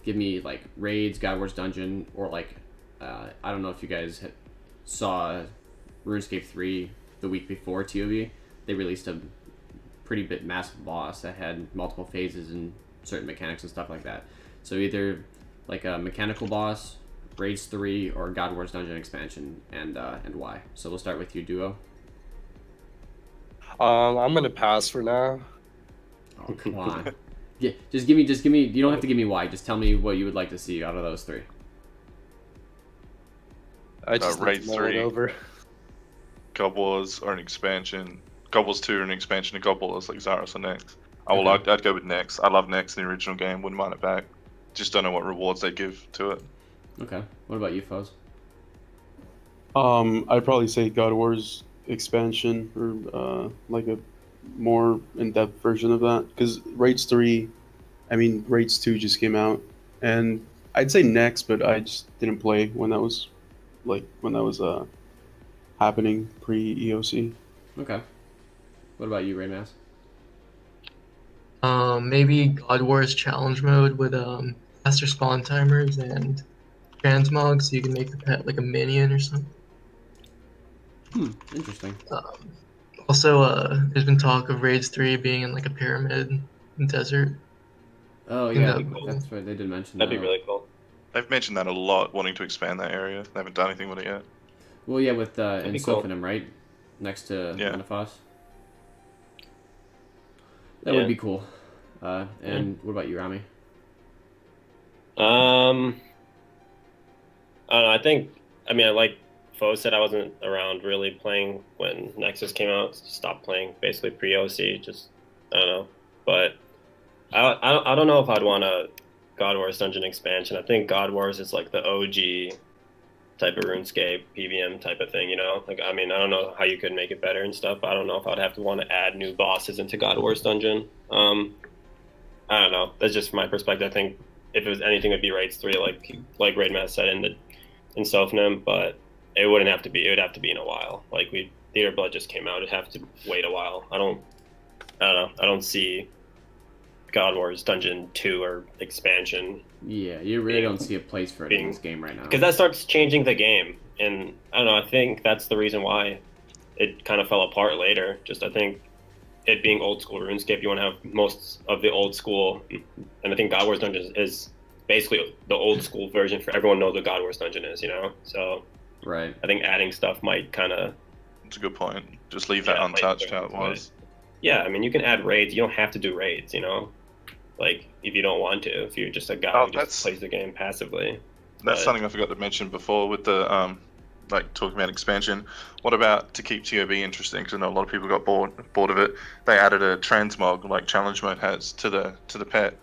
like raids, God Wars Dungeon, or like I don't know if you guys saw RuneScape 3 the week before TOB. They released a pretty big massive boss that had multiple phases and certain mechanics and stuff like that. So either like a mechanical boss, Raids 3, or God Wars Dungeon expansion, and why. So we'll start with you, Duo. I'm gonna pass for now. Oh, come on. Yeah, just give me. You don't have to give me why. Just tell me what you would like to see out of those 3. I just need Raid to mull 3. it over. God Wars or an expansion. God Wars 2 or an expansion of God Wars, like Zaros or Nex. I'd go with Nex. I love Nex in the original game, wouldn't mind it back. Just don't know what rewards they give to it. Okay. What about you, Foz? I'd probably say God of War's expansion, or like a more in-depth version of that. Because Raids 2 just came out, and I'd say next, but I just didn't play when that was happening pre-EOC. Okay. What about you, Raymas? Maybe God Wars challenge mode with faster spawn timers and transmog, so you can make the pet like a minion or something. Interesting. Also, there's been talk of Raids 3 being in like a pyramid desert. Oh think yeah, that'd be cool. that's right. They did mention That'd that. be really cool. They've mentioned that a lot, wanting to expand that area. They haven't done anything with it yet. Well, yeah, with be cool. Insofinum, right? Next to Yeah. Manifos. That Yeah. would be cool. And what about you, Rami? I don't know. I like Foe said, I wasn't around really playing when Nexus came out. Stopped playing basically pre-OC. Just I don't know, but I don't know if I'd want a God Wars Dungeon expansion. I think God Wars is like the OG type of RuneScape PVM type of thing. You know, like I mean, I don't know how you could make it better and stuff. But I don't know if I'd have to want to add new bosses into God Wars Dungeon. I don't know. That's just from my perspective. I think if it was anything, it'd be Raids 3, like Raidmaster said in Sophonim, but it wouldn't have to be. It would have to be in a while. Like Theater of Blood just came out. It'd have to wait a while. I don't know. I don't see God Wars Dungeon 2 or expansion. Yeah, you really don't see a place for it in this game right now. Because that starts changing the game, and I don't know. I think that's the reason why it kind of fell apart later. Just I think it being old school RuneScape, you want to have most of the old school, and I think God Wars Dungeon is basically the old school version for everyone knows what God Wars Dungeon is, you know. So right, I think adding stuff might kind of. That's a good point. Just leave that untouched how it was. Yeah, I mean you can add raids. You don't have to do raids, you know. Like if you don't want to, if you're just a guy who just plays the game passively. That's something I forgot to mention before with the like talking about expansion. What about to keep TOB interesting? Because I know a lot of people got bored of it. They added a transmog like challenge mode has to the pet,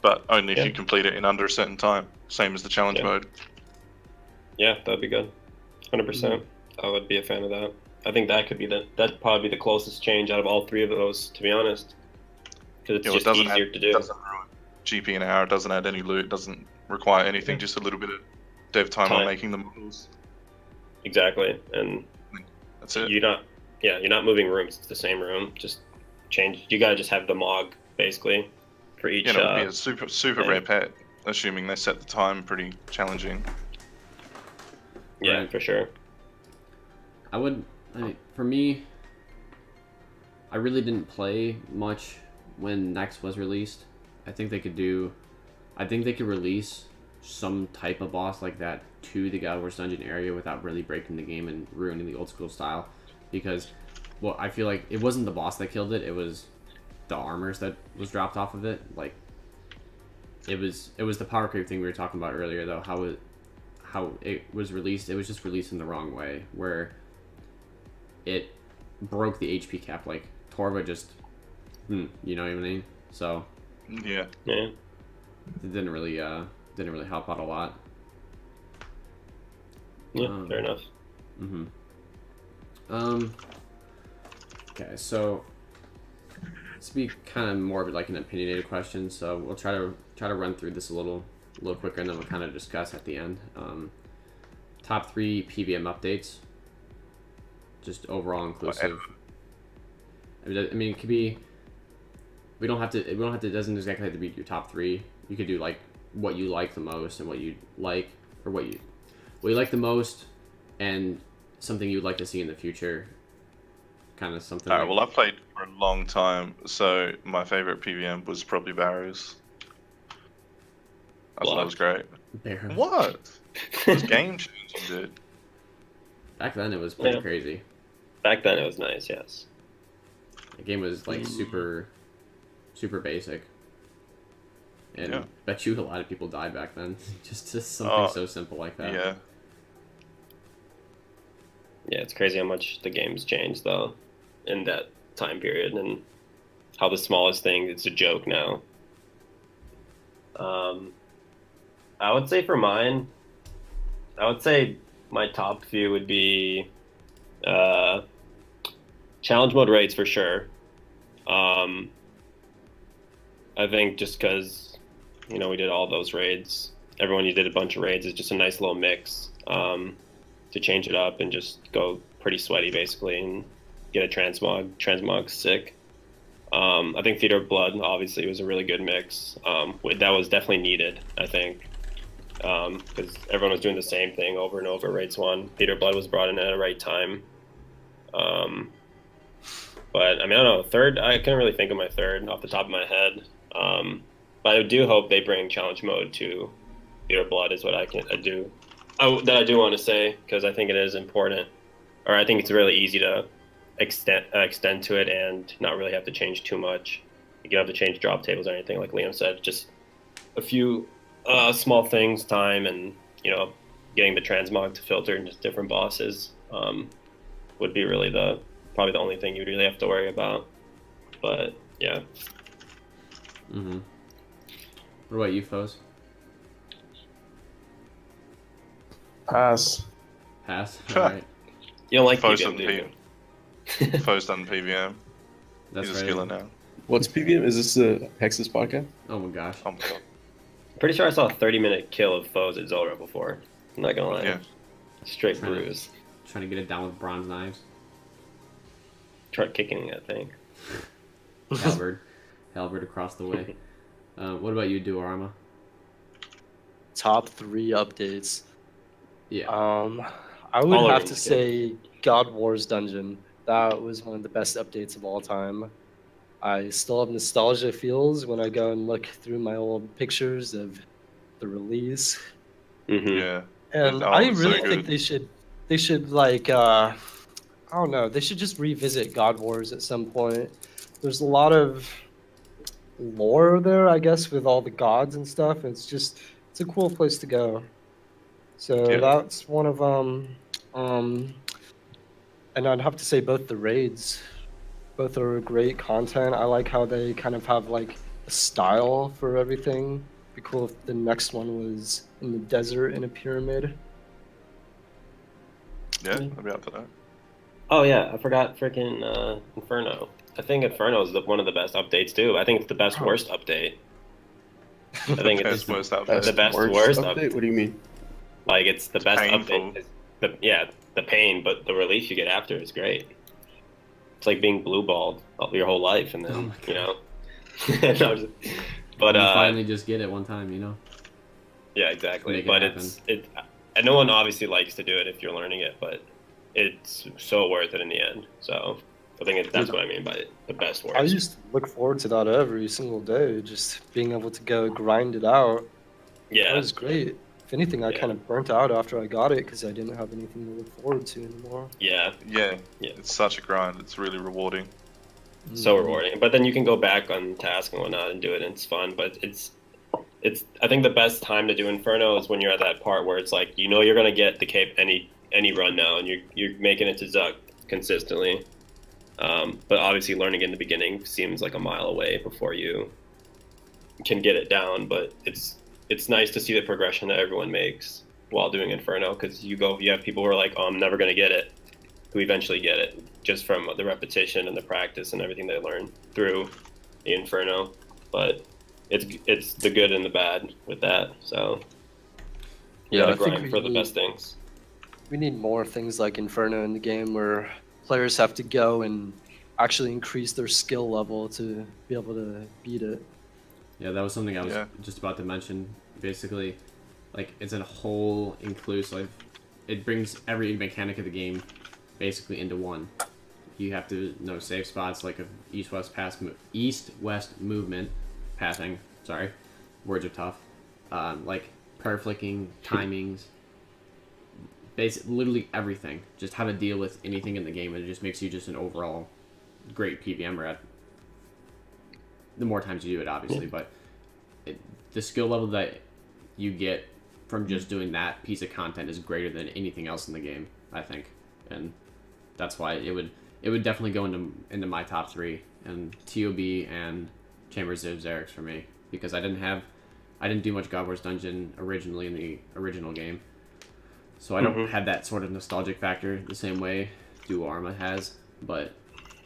but only if you complete it in under a certain time. Same as the challenge mode. Yeah, that'd be good. 100%. I would be a fan of that. I think that could be that'd probably be the closest change out of all three of those, to be honest. Because it's just easier to do. It doesn't ruin GP an hour. It doesn't add any loot. It doesn't require anything. Just a little bit of dev time on making the models. Exactly, and that's it. You're not moving rooms. It's the same room. Just change. You gotta just have the mog basically for each. It would be a super rare pet, assuming they set the time pretty challenging. Yeah, for sure. For me, I really didn't play much when Next was released. I think they could release some type of boss like that to the God Wars Dungeon area without really breaking the game and ruining the old school style. Because, well, I feel like it wasn't the boss that killed it. It was the armors that was dropped off of it. Like, it was the power creep thing we were talking about earlier, though. How it was released. It was just released in the wrong way, where it broke the HP cap. Like Torva just, you know what I mean? So yeah, it didn't really help out a lot. Yeah, fair enough. Okay, so this will be kind of more of like an opinionated question. So we'll try to run through this a little quicker, and then we'll kind of discuss at the end. Top 3 PVM updates, just overall inclusive. I mean, it could be. We don't have to. It doesn't exactly have to be your top 3. You could do like what you like the most and what you like, or what you like the most, and something you'd like to see in the future. Kind of something. Alright, well, I played for a long time, so my favorite PVM was probably Barrows. I thought that was great. Barrows. What? It was game changing, dude. Back then, it was pretty crazy. Back then, it was nice. Yes. The game was like super basic, and bet you a lot of people died back then. just something so simple like that. Yeah. Yeah, it's crazy how much the game's changed though, in that time period, and how the smallest thing it's a joke now. I would say for mine, my top few would be challenge mode raids for sure. I think just because, we did all those raids. Everyone you did a bunch of raids is just a nice little mix to change it up and just go pretty sweaty basically and get a transmog. Transmog's sick. I think Theater of Blood obviously was a really good mix. That was definitely needed, I think. Because everyone was doing the same thing over and over. Raids 1, Theater of Blood was brought in at the right time. But I mean, I don't know. Third, I can't really think of my third off the top of my head. But I do hope they bring challenge mode to Theater of Blood. Is what I do want to say, because I think it is important, or I think it's really easy to extend to it and not really have to change too much. You don't have to change drop tables or anything, like Liam said. Just a few small things, time, and getting the transmog to filter into different bosses would be really probably the only thing you'd really have to worry about. But yeah. What about you, Foes? Pass. Pass. All right. You don't like Foes PVM, on do you? Foes done PVM. That's He's a right. skiller now. What's PVM? Is this the Hexus podcast? Oh my gosh. Oh my god. Pretty sure I saw a 30-minute kill of foes at Zora before. I'm not gonna lie. Yeah. Straight Trying to- bruise. Trying to get it down with bronze knives. Tried kicking, I think. Halberd across the way. What about you, Duarma? Top 3 updates. Yeah. I would All of have them to is say God Wars Dungeon. That was one of the best updates of all time. I still have nostalgia feels when I go and look through my old pictures of the release. Mm-hmm. Yeah. And Oh, I it's so really think good. they should like I don't know, they should just revisit God Wars at some point. There's a lot of lore there, I guess, with all the gods and stuff. It's a cool place to go. So Yeah. that's one of and I'd have to say both the raids. Both are great content. I like how they kind of have like a style for everything. Be cool if the next one was in the desert in a pyramid. Yeah, I'll be up for that. Oh yeah, I forgot freaking Inferno. I think Inferno is one of the best updates too. I think it's the best worst update. I think it's Best worst the outfit. best worst update? update. What do you mean? Like it's the best painful. update. The pain, but the relief you get after is great. It's like being blue balled your whole life, and then Oh my you know. No, but you finally just get it one time, you know. yeah, exactly. Make it But happen. and no one obviously likes to do it if you're learning it, but it's so worth it in the end. So I think that's what I mean by the best worst. I used to look forward to that every single day, just being able to go grind it out. That Yeah, was great. If anything, I Yeah. kind of burnt out after I got it because I didn't have anything to look forward to anymore. yeah, Yeah, Yeah. it's such a grind. It's really rewarding. so rewarding. But then you can go back on task and whatnot and do it, and it's fun. But it's I think the best time to do Inferno is when you're at that part where it's like you know you're gonna get the cape any run now, and you're making it to Zuck consistently. But obviously, learning in the beginning seems like a mile away before you can get it down. But it's nice to see the progression that everyone makes while doing Inferno, because you have people who are like, oh, I'm never gonna get it, who eventually get it just from the repetition and the practice and everything they learn through the Inferno. But it's the good and the bad with that. So you Yeah, gotta I think grind we for the need- best things. We need more things like Inferno in the game where players have to go and actually increase their skill level to be able to beat it. Yeah, that was something I was Yeah. just about to mention. Basically, like it's a whole inclusive. It brings every mechanic of the game basically into one. You have to know safe spots like of east-west movement, pathing. Sorry, words are tough. Like prayer flicking, timings. Literally everything. Just how to deal with anything in the game, and it just makes you just an overall great PVMer at the more times you do it, obviously, but the skill level that you get from just doing that piece of content is greater than anything else in the game, I think, and that's why it would definitely go into my top 3, and TOB and Chambers of Xerix for me, because I didn't do much God Wars Dungeon originally in the original game, so I don't have that sort of nostalgic factor the same way Duarma has, but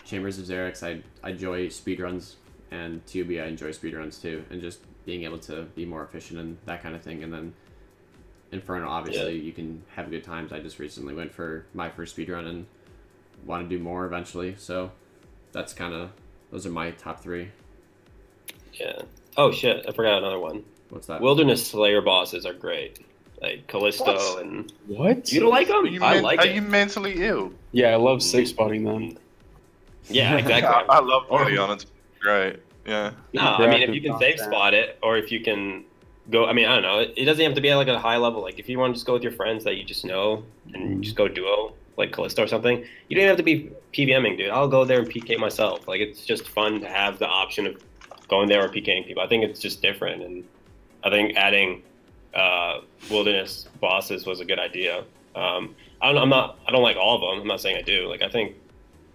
Chambers of Xerix, I enjoy speedruns, and TOB I enjoy speedruns too, and just being able to be more efficient and that kind of thing. And then Inferno, obviously, you can have good times. I just recently went for my first speedrun and want to do more eventually. So that's those are my top 3. Yeah. Oh shit! I forgot another one. What's that? Wilderness Slayer bosses are great, like Callisto What? and. What? You don't like them? Are I you mentally ill? Yeah, I love safe spotting them. Yeah, exactly. I love Leon. It's great. Yeah. No, I mean if you can safe spot it, or if you can go. I mean, I don't know. It doesn't have to be like at a high level. Like if you want to just go with your friends that you just know and just go duo, like Callisto or something. You don't have to be PVMing, dude. I'll go there and PK myself. Like it's just fun to have the option of going there or PKing people. I think it's just different, and I think adding wilderness bosses was a good idea. I don't like all of them. I'm not saying I do. Like I think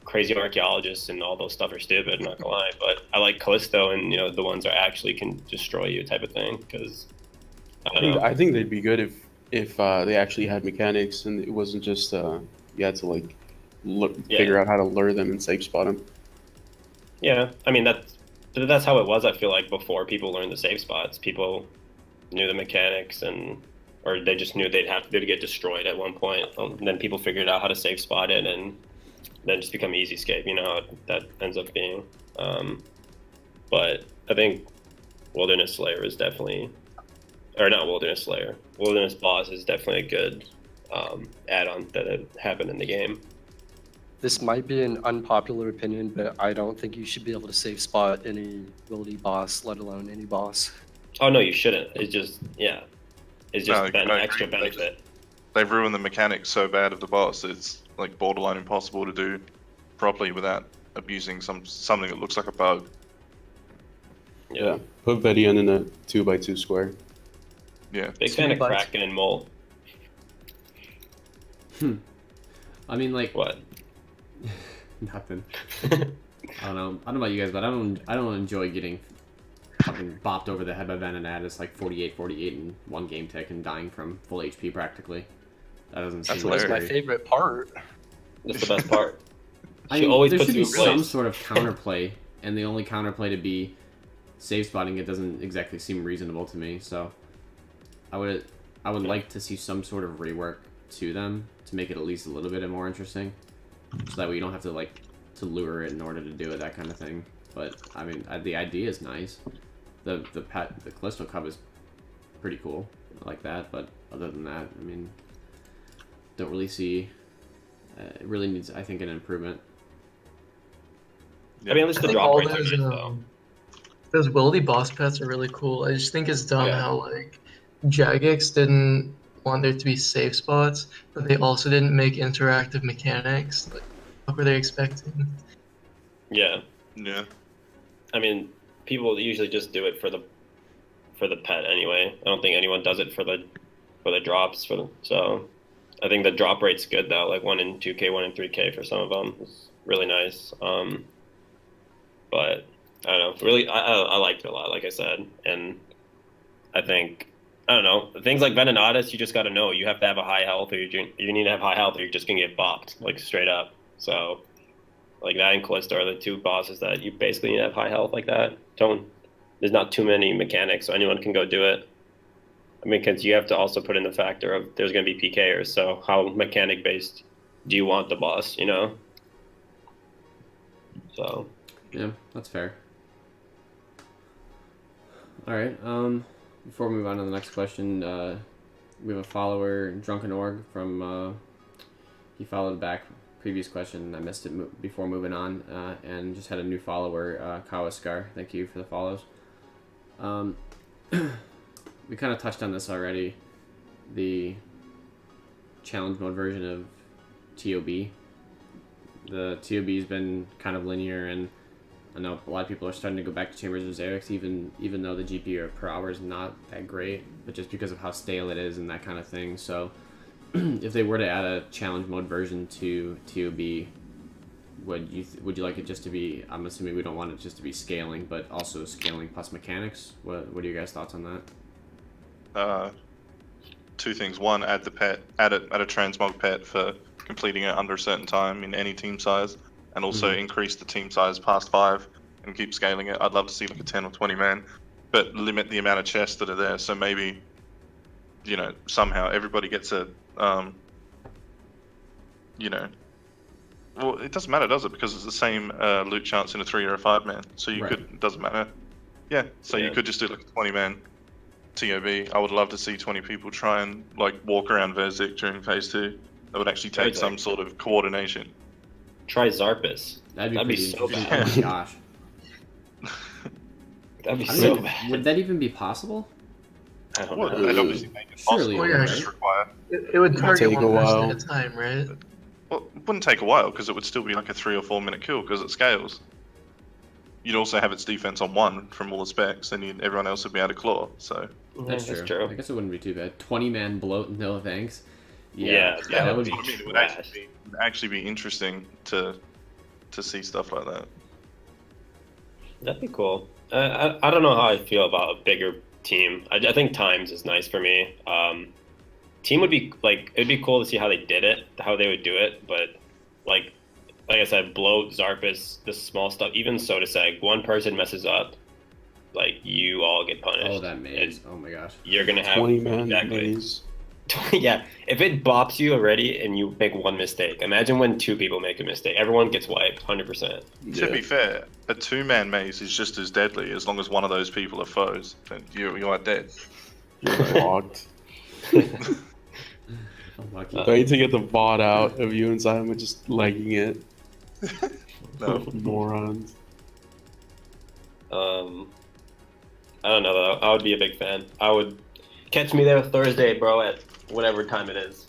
crazy archaeologists and all those stuff are stupid. I'm not gonna lie, but I like Callisto and the ones that actually can destroy you type of thing because I don't know. I think they'd be good if they actually had mechanics and it wasn't just you had to like Yeah. figure out how to lure them and safe spot them. Yeah, I mean that's how it was. I feel like before people learned the safe spots, people knew the mechanics or they just knew they'd get destroyed at one point. And then people figured out how to safe spot it, and then just become easy scape. You know how that ends up being. But I think Wilderness Slayer is definitely, or not Wilderness Slayer. Wilderness Boss is definitely a good add-on that had happened in the game. This might be an unpopular opinion, but I don't think you should be able to safe spot any wildy boss, let alone any boss. Oh no, you shouldn't. It's just it's just No, an I extra agree. benefit. They've ruined the mechanics so bad of the boss, it's like borderline impossible to do properly without abusing something that looks like a bug. Yeah, Put Vedian in a 2x2 square. Yeah. big fan of 2 by Kraken and Molt. I mean, like, What? nothing. I don't know about you guys, but I don't enjoy getting fucking bopped over the head by Venonat like 48 in one game tick and dying from full HP practically. That doesn't seem That's like That's my hilarious. favorite part. That's the best part. I She mean, always there puts should be you in some place. sort of counterplay, and the only counterplay to be safe spotting it doesn't exactly seem reasonable to me. So I would like to see some sort of rework to them to make it at least a little bit more interesting, so that way you don't have to like to lure it in order to do it, that kind of thing. But I mean, the idea is nice. The Callisto Cub is pretty cool. I like that, but other than that, I mean, don't really see. It really needs, I think, an improvement. I mean, at least I the think drop all rates are those nice, though. those wildy boss pets are really cool. I just think it's dumb Yeah. how like Jagex didn't want there to be safe spots, but they also didn't make interactive mechanics. Like, what were they expecting? Yeah, Yeah. I mean, people usually just do it for the pet anyway. I don't think anyone does it for the drops so. I think the drop rate's good though, like 1 in 2K, 1 in 3K for some of them. It's really nice. But I don't know. Really, I liked it a lot, like I said, and I think I don't know things like Venenatus. You just got to know you have to have a high health, or you need to have high health, or you're just gonna get bopped like straight up. So like that and Callisto are the two bosses that you basically need to have high health like that. There's not too many mechanics, so anyone can go do it. I mean, because you have to also put in the factor of there's going to be PKers, so how mechanic based do you want the boss, you know? So Yeah, that's fair. All right. Before we move on to the next question, we have a follower, Drunken Org, from. He followed back previous question. I missed it before moving on, and just had a new follower, Kawaskar. Thank you for the follows. We kind of touched on this already. The challenge mode version of TOB. The TOB's been kind of linear, and I know a lot of people are starting to go back to Chambers of Xerix, even though the GPU per hour is not that great, but just because of how stale it is and that kind of thing. So if they were to add a challenge mode version to TOB, would you like it just to be? I'm assuming we don't want it just to be scaling, but also scaling plus mechanics. What are your guys' thoughts on that? Two things. One, add a transmog pet for completing it under a certain time in any team size, and also increase the team size past 5 and keep scaling it. I'd love to see like a 10 or 20 man, but limit the amount of chests that are there. So maybe, somehow everybody gets a, well, it doesn't matter, does it? Because it's the same loot chance in a 3 or a 5 man. So you Right. could, it doesn't matter. Yeah. So you could just do like a 20 man TOB. I would love to see 20 people try and like walk around Verzik during phase 2. That would actually take some sort of coordination. try Zarpus. That'd be so interesting. bad. Oh my gosh. That'd be I so mean, bad. would that even be possible? I don't Well, know. they'd obviously make it Surely possible. it It would would, just right? require. It would target take one a person while. at a time, right? Well, it wouldn't take a while because it would still be like a 3 or 4 minute kill because it scales. You'd also have its defense on 1 from all the specs, and everyone else would be able to claw. So That's true. I guess it wouldn't be too bad. 20-man bloat, no thanks. Yeah, that would be. I mean, it would trash. actually be interesting to see stuff like that. That'd be cool. I don't know how I feel about a bigger team. I think times is nice for me. team would be like it'd be cool to see how they did it, how they would do it, but like I said, bloat, Zarpus, the small stuff, even Sodaseg, one person messes up, like you all get punished. Oh, that maze! Oh my gosh! You're gonna have 20-man exactly. maze. Yeah, if it bops you already and you make one mistake, imagine when 2 people make a mistake. Everyone gets wiped, 100%. To be fair, a 2-man maze is just as deadly as long as one of those people are foes. Then you are dead. You're locked. Unlucky. I need to get the VOD out of you and Simon just legging it. No. Morons. I don't know though. I would be a big fan. I would catch me there Thursday, bro, at whatever time it is.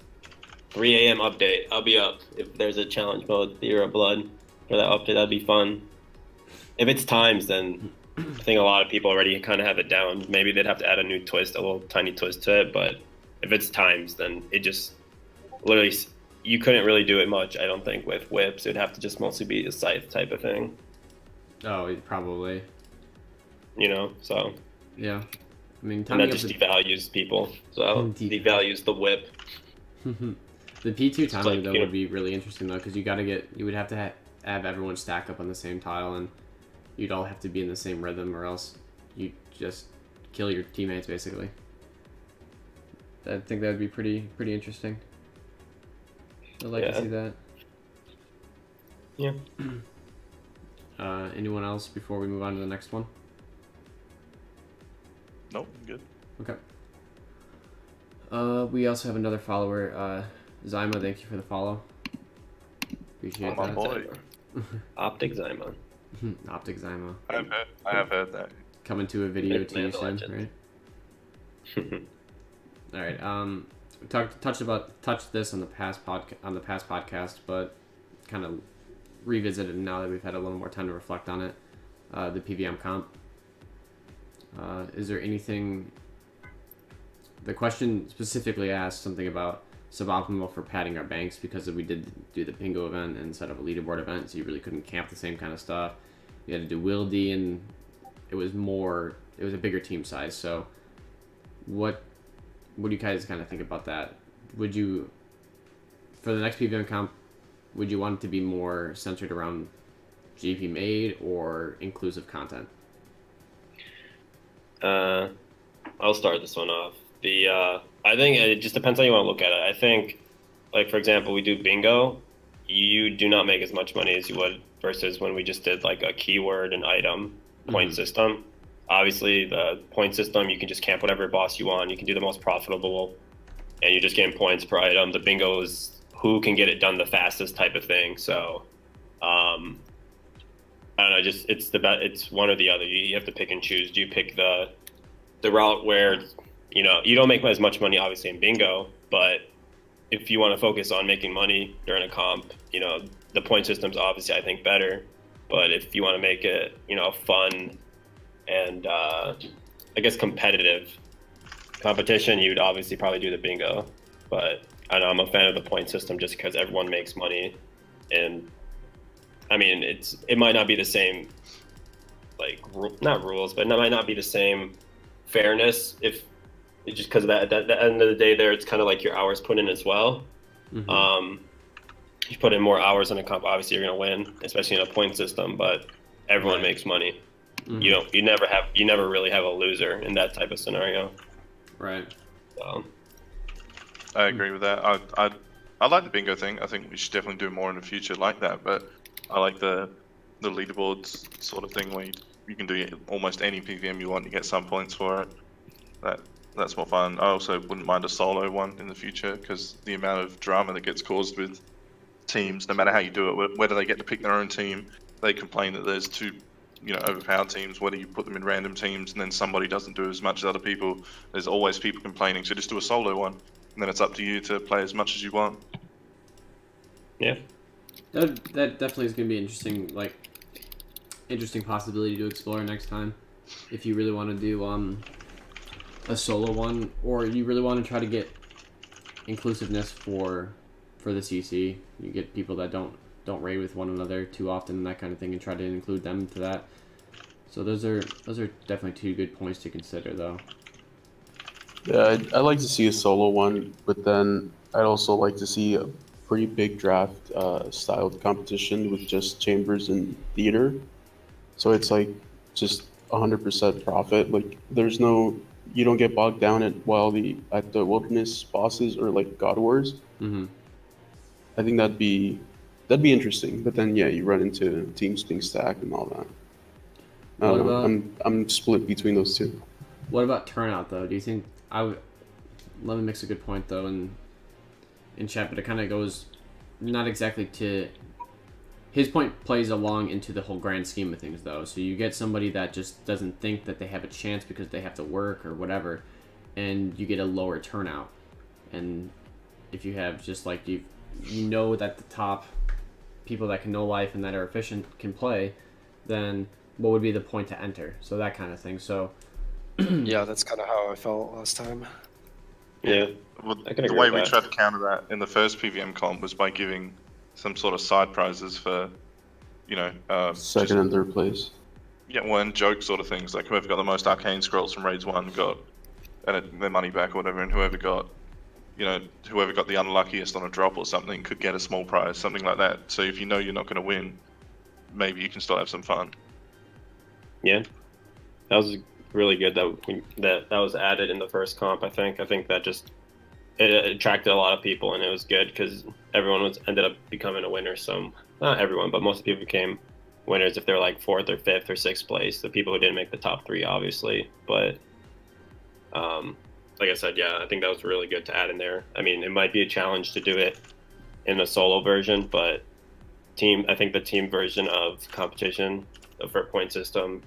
3 a.m. update. I'll be up. If there's a challenge mode, Theater of Blood for that update, that'd be fun. If it's times, then I think a lot of people already kind of have it down. Maybe they'd have to add a new twist, a little tiny twist to it. But if it's times, then it just literally you couldn't really do it much. I don't think with whips. It'd have to just mostly be a scythe type of thing. Oh, probably. You know, so. Yeah. I mean, And that just devalues people. So devalues the whip. The P2 timing like, though you know, would be really interesting though, because you would have to have everyone stack up on the same tile, and you'd all have to be in the same rhythm, or else you just kill your teammates basically. I think that would be pretty interesting. I'd like to see that. Yeah. Anyone else before we move on to the next one? Nope, good. Okay. We also have another follower, Zyma. Thank you for the follow. Appreciate My that. boy. Optic Zyma. Optic Zyma. I have heard that. Coming to a video to you McNeill soon, legend. right? All right. We touched this on the past podcast, but kind of revisited now that we've had a little more time to reflect on it. The PVM comp. Is there anything? The question specifically asked something about suboptimal for padding our banks because we did do the bingo event instead of a leaderboard event, so you really couldn't camp the same kind of stuff. You had to do wildy, and it was a bigger team size. So, what do you guys kind of think about that? Would you, for the next PVM comp, would you want it to be more centered around GP made or inclusive content? I'll start this one off. I think it just depends how you want to look at it. I think, like, for example, we do bingo. You do not make as much money as you would versus when we just did like a keyword and item point system. Obviously, the point system, you can just camp whatever boss you want. You can do the most profitable, and you're just getting points per item. The bingo is who can get it done the fastest type of thing. So, I don't know. Just it's one or the other. You have to pick and choose. Do you pick the route where you don't make as much money obviously in bingo, but if you want to focus on making money during a comp, the point system's obviously I think better. But if you want to make it fun and I guess competitive competition, you'd obviously probably do the bingo. But I know I'm a fan of the point system just because everyone makes money, and I mean it might not be the same not rules, but it might not be the same fairness if just because of that. At the end of the day, there it's kind of like your hours put in as well. You put in more hours in a comp, obviously you're gonna win, especially in a point system. But everyone makes money. You never really have a loser in that type of scenario. Right. So. I agree with that. I like the bingo thing. I think we should definitely do more in the future like that. But I like the leaderboards sort of thing where you can do almost any PVM you want. You get some points for it. That's more fun. I also wouldn't mind a solo one in the future because the amount of drama that gets caused with teams, no matter how you do it, whether they get to pick their own team, they complain that there's two overpowered teams, whether you put them in random teams and then somebody doesn't do as much as other people, there's always people complaining. So just do a solo one, and then it's up to you to play as much as you want. Yeah. That definitely is going to be interesting possibility to explore next time. If you really want to do a solo one, or you really want to try to get inclusiveness for the CC, you get people that don't raid with one another too often and that kind of thing, and try to include them into that. So those are definitely two good points to consider, though. Yeah, I'd like to see a solo one, but then I'd also like to see a pretty big draft styled competition with just chambers and theater. So it's like just 100% profit. Like there's no, you don't get bogged down at the wilderness bosses or like God Wars. Mm-hmm. I think that'd be interesting. But then yeah, you run into teams being stacked and all that. I What don't know. about I'm split between those two. what about turnout though? Do you think I would? Lemon makes a good point though in chat, but it kind of goes not exactly to his point plays along into the whole grand scheme of things though. So you get somebody that just doesn't think that they have a chance because they have to work or whatever, and you get a lower turnout. And if you have just like you know that the top people that can know life and that are efficient can play, then what would be the point to enter? So that kind of thing. So Yeah, that's kind of how I felt last time. Yeah. Well, I can the agree way with we that. tried to counter that in the first PVM comp was by giving some sort of side prizes for, Second and third place. yeah, well, and joke sort of things, like whoever got the most arcane scrolls from raids 1 got their money back or whatever, and whoever got the unluckiest on a drop or something could get a small prize, something like that. So if you know you're not going to win, maybe you can still have some fun. Yeah, that was really good that was added in the first comp. I think that just it attracted a lot of people, and it was good because everyone ended up becoming a winner. Some, not everyone, but most people became winners if they're like 4th or 5th or 6th place. The people who didn't make the top 3, obviously, but like I said, yeah, I think that was really good to add in there. I mean, it might be a challenge to do it in a solo version, but I think the team version of competition, the for point system,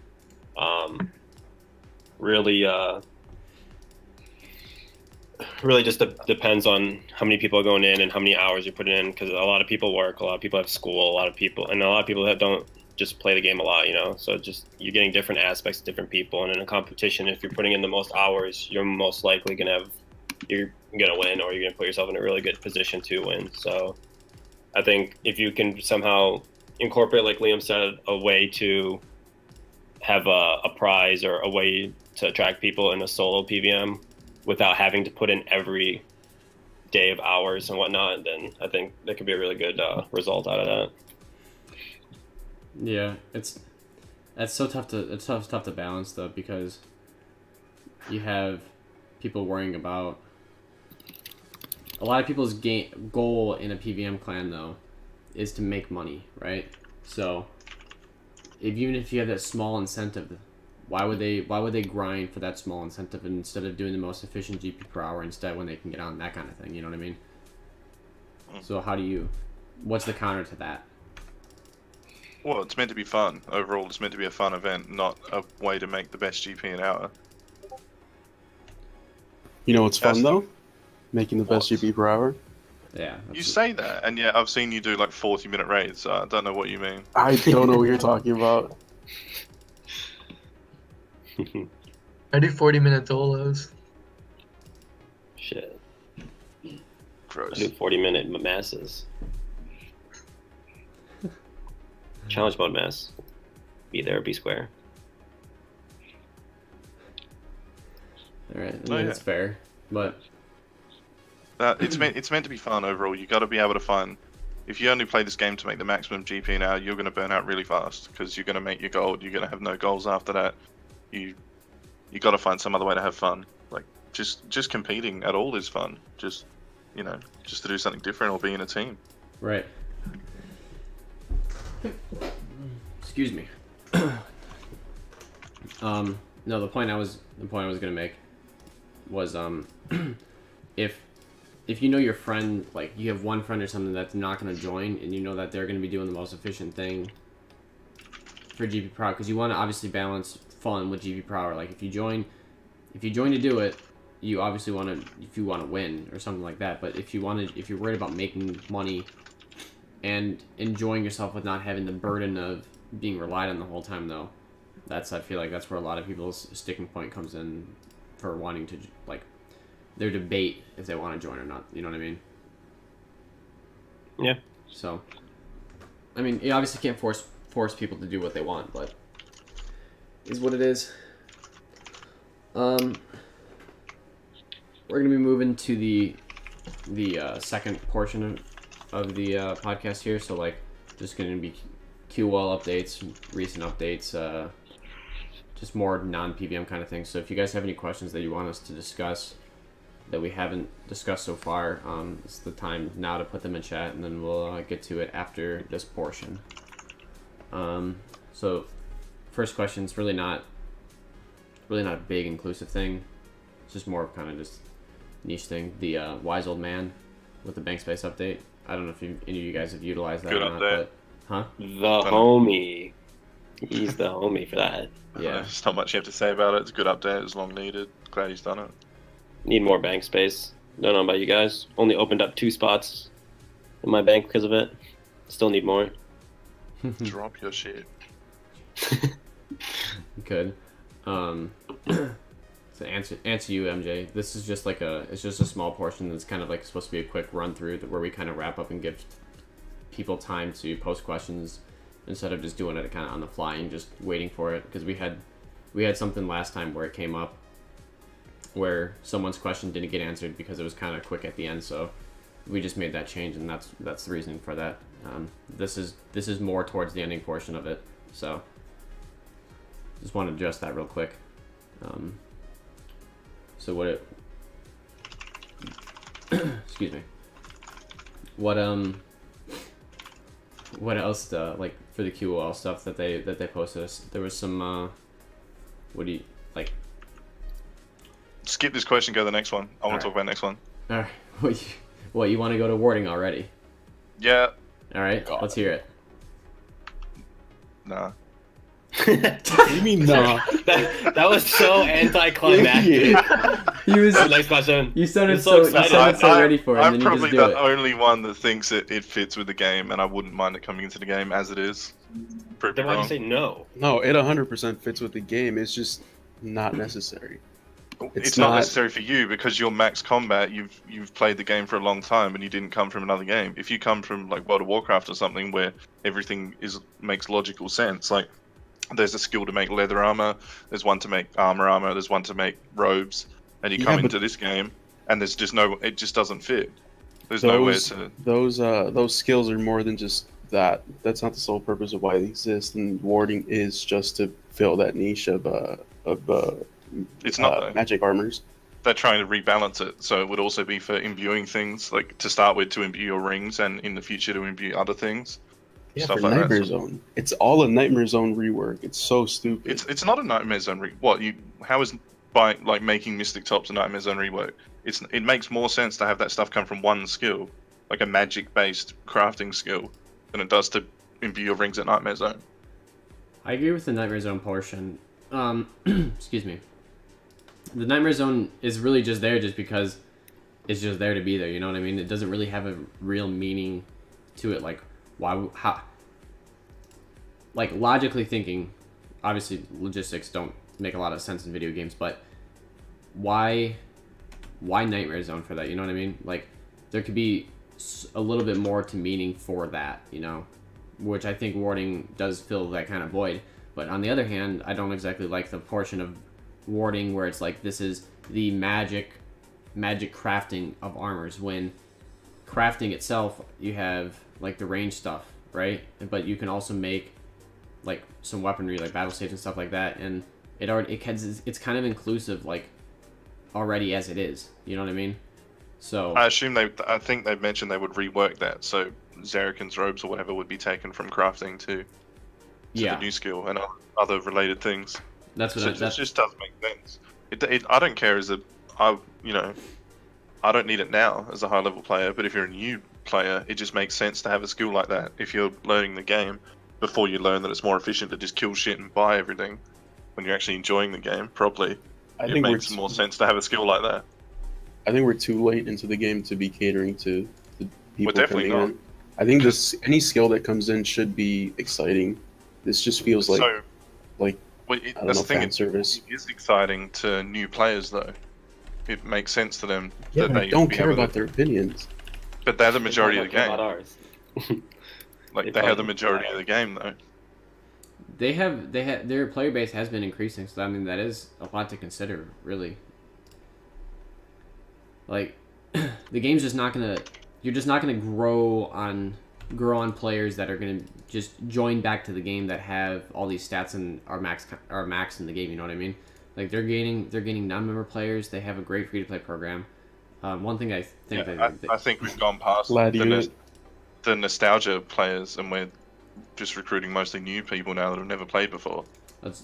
really just depends on how many people are going in and how many hours you're putting in, because a lot of people work, a lot of people have school, a lot of people that don't just play the game a lot, so just you're getting different aspects of different people, and in a competition, if you're putting in the most hours, you're most likely you're gonna win, or you're gonna put yourself in a really good position to win. So I think if you can somehow incorporate, like Liam said, a way to have a prize or a way to attract people in a solo PVM without having to put in every day of hours and whatnot, then I think that could be a really good result out of that. yeah, it's so tough to balance though, because you have people worrying about a lot of people's goal in a PVM clan though is to make money, right? So even if you have that small incentive, why would they grind for that small incentive instead of doing the most efficient GP per hour instead when they can get on that kind of thing? You know what I mean? So what's the counter to that? Well, it's meant to be fun. Overall, it's meant to be a fun event, not a way to make the best GP an hour. You know what's fun though? Making the best What? GP per hour. Yeah. You say that, and yet I've seen you do like 40-minute raids, so I don't know what you mean. I don't know what you're talking about. I do 40-minute dolos. Shit, I Gross. do 40-minute masses. Challenge mode mass. Be there, be square. All right. I Oh, mean, yeah. that's fair, but It's meant to be fun overall. You got to be able to find. If you only play this game to make the maximum GP an hour, you're going to burn out really fast because you're going to make your gold. You're going to have no goals after that. You got to find some other way to have fun. Like just competing at all is fun. Just to do something different or be in a team. right. Excuse me. No, the point I was gonna make was if you know your friend, like you have one friend or something that's not gonna join, and you know that they're gonna be doing the most efficient thing for GP per hour, because you want to obviously balance fun with GP per hour. Like if you join to do it, you obviously want to, if you want to win or something like that. But if you're worried about making money and enjoying yourself with not having the burden of being relied on the whole time, though, I feel like that's where a lot of people's sticking point comes in for wanting to, like, their debate if they want to join or not. You know what I mean? Yeah. So, I mean, you obviously can't force people to do what they want, but is what it is. we're gonna be moving to the second portion of the podcast here. So like, just gonna be QL updates, recent updates, just more non-PVM kind of things. So if you guys have any questions that you want us to discuss that we haven't discussed so far, it's the time now to put them in chat, and then we'll get to it after this portion. So first question is really not a big inclusive thing. It's just more of kind of just niche thing. The wise old man with the bank space update. I don't know if any of you guys have utilized that Good or not, update. but huh? The homie. He's the homie for that. Yeah. There's not much you have to say about it. It's a good update. It's long needed. Glad he's done it. Need more bank space. Don't know about you guys. Only opened up 2 spots in my bank because of it. Still need more. Drop your shit. Good. To answer you, MJ, this is just like it's just a small portion that's kind of like supposed to be a quick run through where we kind of wrap up and give people time to post questions instead of just doing it kind of on the fly and just waiting for it, because we had something last time where it came up where someone's question didn't get answered because it was kind of quick at the end, so we just made that change, and that's the reason for that. This is more towards the ending portion of it, so just wanted to address that real quick. So excuse me. What else like for the QOL stuff that they posted us? There was some what do you like? Skip this question, go to the next one. I want Alright. to talk about the next one. All right. What you want to go to warding already? Yeah. All right, let's hear it. Nah. What do you mean, nah? that was so anticlimactic. He was. Next question. You sounded You're so so excited. ready for it, I'm and then you probably just do the it. only one that thinks it fits with the game, and I wouldn't mind it coming into the game as it is. Prove me Then why'd you wrong. say no? No, it 100% fits with the game. It's just not necessary. It's not necessary for you because you're max combat. You've played the game for a long time, and you didn't come from another game. If you come from like World of Warcraft or something where everything makes logical sense, like there's a skill to make leather armor, there's one to make armor, there's one to make robes, and you Yeah, come but- into this game, and there's just no, it just doesn't fit. There's nowhere to. Those skills are more than just that. That's not the sole purpose of why they exist. And warding is just to fill that niche of It's not though. magic armors. They're trying to rebalance it, so it would also be for imbuing things, like to start with to imbue your rings, and in the future to imbue other things. Yeah, Stuff for like that. Nightmare Zone. It's all a Nightmare Zone rework. It's so stupid. It's not a Nightmare Zone how is by like making Mystic Tops a Nightmare Zone rework? It makes more sense to have that stuff come from one skill, like a magic based crafting skill, than it does to imbue your rings at Nightmare Zone. I agree with the Nightmare Zone portion. Excuse me. The Nightmare Zone is really just there just because it's just there to be there, you know what I mean? It doesn't really have a real meaning to it, like how like logically thinking, obviously logistics don't make a lot of sense in video games, but why Nightmare Zone for that, you know what I mean? Like there could be a little bit more to meaning for that, you know, which I think warding does fill that kind of void. But on the other hand, I don't exactly like the portion of warding where it's like this is the magic crafting of armors, when crafting itself you have like the range stuff, right? But you can also make like some weaponry like battle staves and stuff like that, and it's kind of inclusive like already as it is, you know what I mean? So I think they've mentioned they would rework that, so Zerikan's robes or whatever would be taken from crafting to yeah, the new skill and other related things. that's what It just does make sense. I don't care I don't need it now as a high level player, but if you're a new player, it just makes sense to have a skill like that. If you're learning the game before you learn that it's more efficient to just kill shit and buy everything, when you're actually enjoying the game properly, it makes more sense to have a skill like that. I think we're too late into the game to be catering to the people definitely coming not. in. I think any skill that comes in should be exciting. This just feels like Well, I don't that's know, the thing. fan service. It is exciting to new players, though. It makes sense to them Yeah, that but I they don't be care able to- about their opinions. But they're the majority of the About game. ours. Like they have the majority of the game, though. they have their player base has been increasing, so I mean that is a lot to consider, really. Like, the game's just not gonna. You're just not gonna grow on players that are gonna just join back to the game that have all these stats and are max in the game. You know what I mean? Like they're gaining non-member players. They have a great free-to-play program. One thing I think I think we've gone past the nostalgia players, and we're just recruiting mostly new people now that have never played before.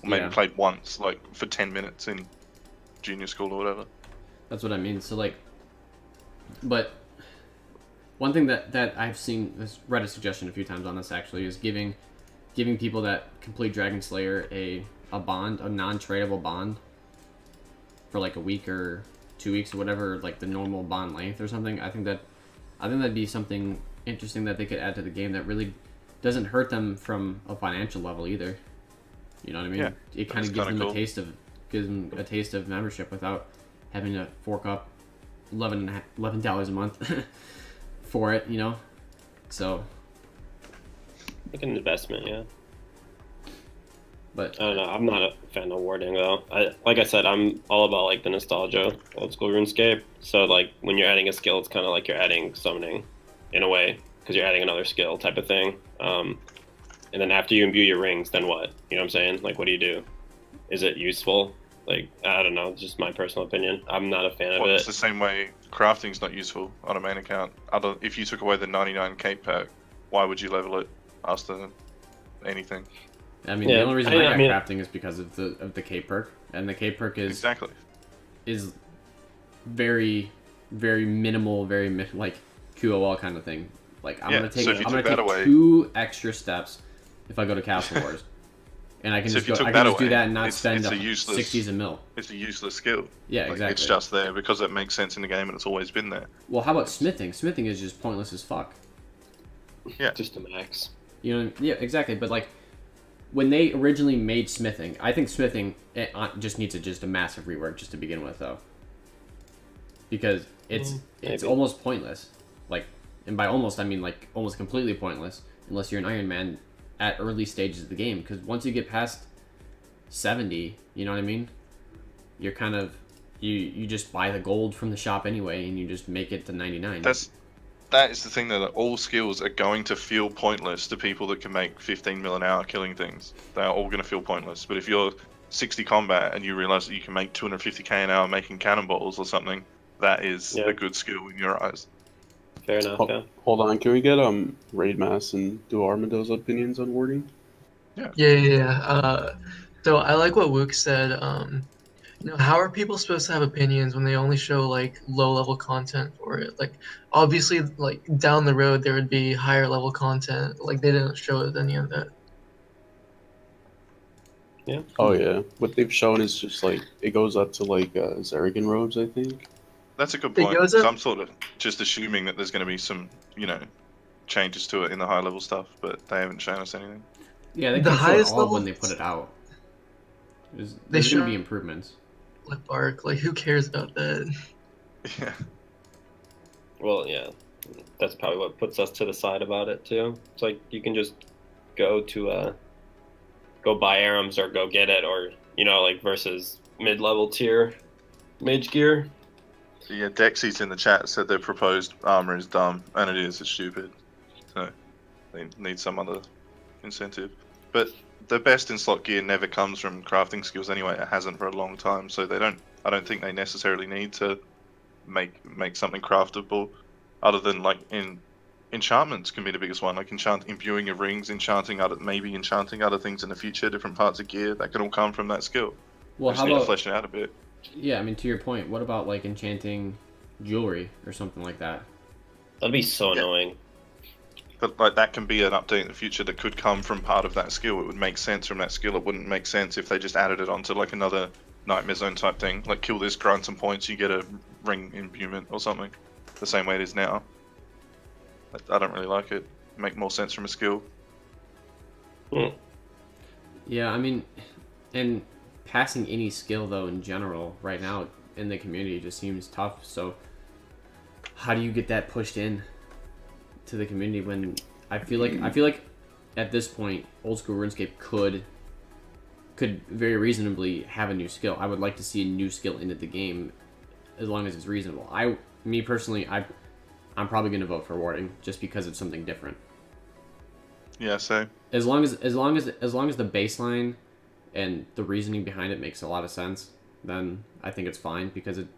Maybe played once, like for 10 minutes in junior school or whatever. That's what I mean. So like, but one thing that I've seen, read a suggestion a few times on this actually, is giving people that complete Dragon Slayer a bond, a non-tradable bond, for like a week or 2 weeks or whatever, like the normal bond length or something. I think that'd be something interesting that they could add to the game that really doesn't hurt them from a financial level either. You know what I mean? Yeah, it kind of gives them a taste of membership without having to fork up $11 a month for it. You know, so like an investment, yeah. But I don't know. I'm not a fan of warding though. Like I said, I'm all about like the nostalgia, old school RuneScape. So like when you're adding a skill, it's kind of like you're adding summoning, in a way, because you're adding another skill type of thing. And then after you imbue your rings, then what? You know what I'm saying? Like, what do you do? Is it useful? Like, I don't know. Just my personal opinion. I'm not a fan of it. It's the same way crafting's not useful on a main account. If you took away the 99 cape pack, why would you level it faster than anything? I mean, the only reason I got crafting is because of the cape perk, and the cape perk is very, very minimal, like QOL kind of thing. Like I'm gonna take 2 extra steps if I go to Castle Wars, and I can just do that and not spend 60s a mil. It's a useless skill. Yeah, exactly. It's just there because it makes sense in the game and it's always been there. Well, how about smithing? Smithing is just pointless as fuck. Yeah, just a max. You know? Yeah, exactly. But like, when they originally made smithing, I think smithing just needs a massive rework just to begin with, though, because it's almost pointless. Like, and by almost I mean like almost completely pointless unless you're an Iron Man at early stages of the game. Because once you get past 70, you know what I mean? You're kind of you just buy the gold from the shop anyway, and you just make it to 99. That is the thing, that all skills are going to feel pointless to people that can make 15 mil an hour killing things. They are all going to feel pointless. But if you're 60 combat and you realize that you can make 250k an hour making cannonballs or something, that is a good skill in your eyes. Fair enough. Hold on, can we get Raid Mass and do Armadyl's opinions on warding? Yeah. So I like what Wook said. You know, how are people supposed to have opinions when they only show like low level content for it? Like, obviously, like down the road there would be higher level content. Like they didn't show any of that. Yeah. Oh yeah. What they've shown is just like it goes up to like Zerrigan robes, I think. That's a good point. I'm sort of just assuming that there's going to be some, changes to it in the high level stuff, but they haven't shown us anything. Yeah, they can show it all when they put it out. There's going to be improvements. Like Bark, like who cares about that? Yeah. Well, yeah, that's probably what puts us to the side about it too. It's like you can just go buy Arams or go get it, or like versus mid-level tier mage gear. Yeah, Dexy's in the chat said their proposed armor is dumb, and it is. It's stupid. So they need some other incentive. But the best in slot gear never comes from crafting skills anyway. It hasn't for a long time, so I don't think they necessarily need to make something craftable, other than like enchantments can be the biggest one. Like imbuing of rings, enchanting other things in the future, different parts of gear that can all come from that skill. Well, how about flesh it out a bit? Yeah, I mean, to your point, what about like enchanting jewelry or something like that? That'd be so annoying. But like that can be an update in the future that could come from part of that skill. It would make sense from that skill. It wouldn't make sense if they just added it onto like another Nightmare Zone type thing. Like kill this, grind some points, you get a ring imbuement or something. The same way it is now. I don't really like it. Make more sense from a skill. Yeah, I mean, and passing any skill though in general right now in the community just seems tough. So how do you get that pushed in to the community when I feel like at this point old school RuneScape could very reasonably have a new skill. I would like to see a new skill into the game as long as it's reasonable. me personally, I'm probably gonna vote for warding just because it's something different. Yeah, same. As long as the baseline and the reasoning behind it makes a lot of sense, then I think it's fine because it's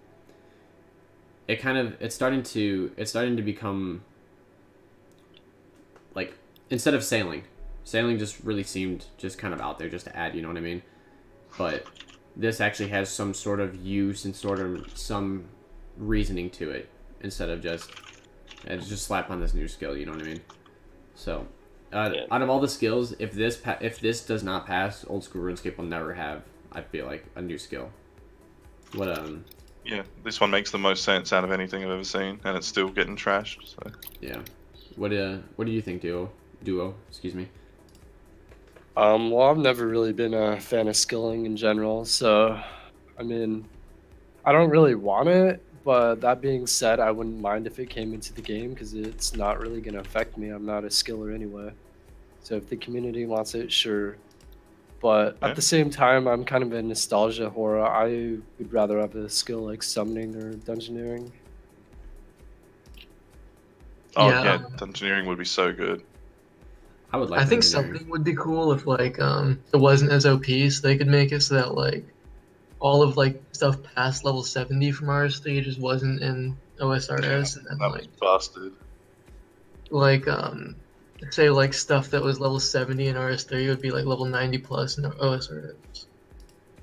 starting to become like, instead of sailing just really seemed just kind of out there just to add, you know what I mean? But this actually has some sort of use and sort of some reasoning to it instead of just slap on this new skill, you know what I mean? So out of all the skills, if this does not pass, old school RuneScape will never have, I feel like, a new skill. Yeah, this one makes the most sense out of anything I've ever seen, and it's still getting trashed. So. Yeah. What do you think, Duo? Excuse me. Well, I've never really been a fan of skilling in general, so I mean, I don't really want it. But that being said, I wouldn't mind if it came into the game because it's not really gonna affect me. I'm not a skiller anyway. So if the community wants it, sure. But at the same time, I'm kind of a nostalgia whore. I would rather have a skill like summoning or dungeoneering. Oh yeah, dungeoneering would be so good. I think something would be cool if like it wasn't as OP, so they could make it so that like all of like stuff past level 70 from RS3 just wasn't in OSRS, and then that like was busted. Like say like stuff that was level 70 in RS3 would be like level 90 plus in OSRS.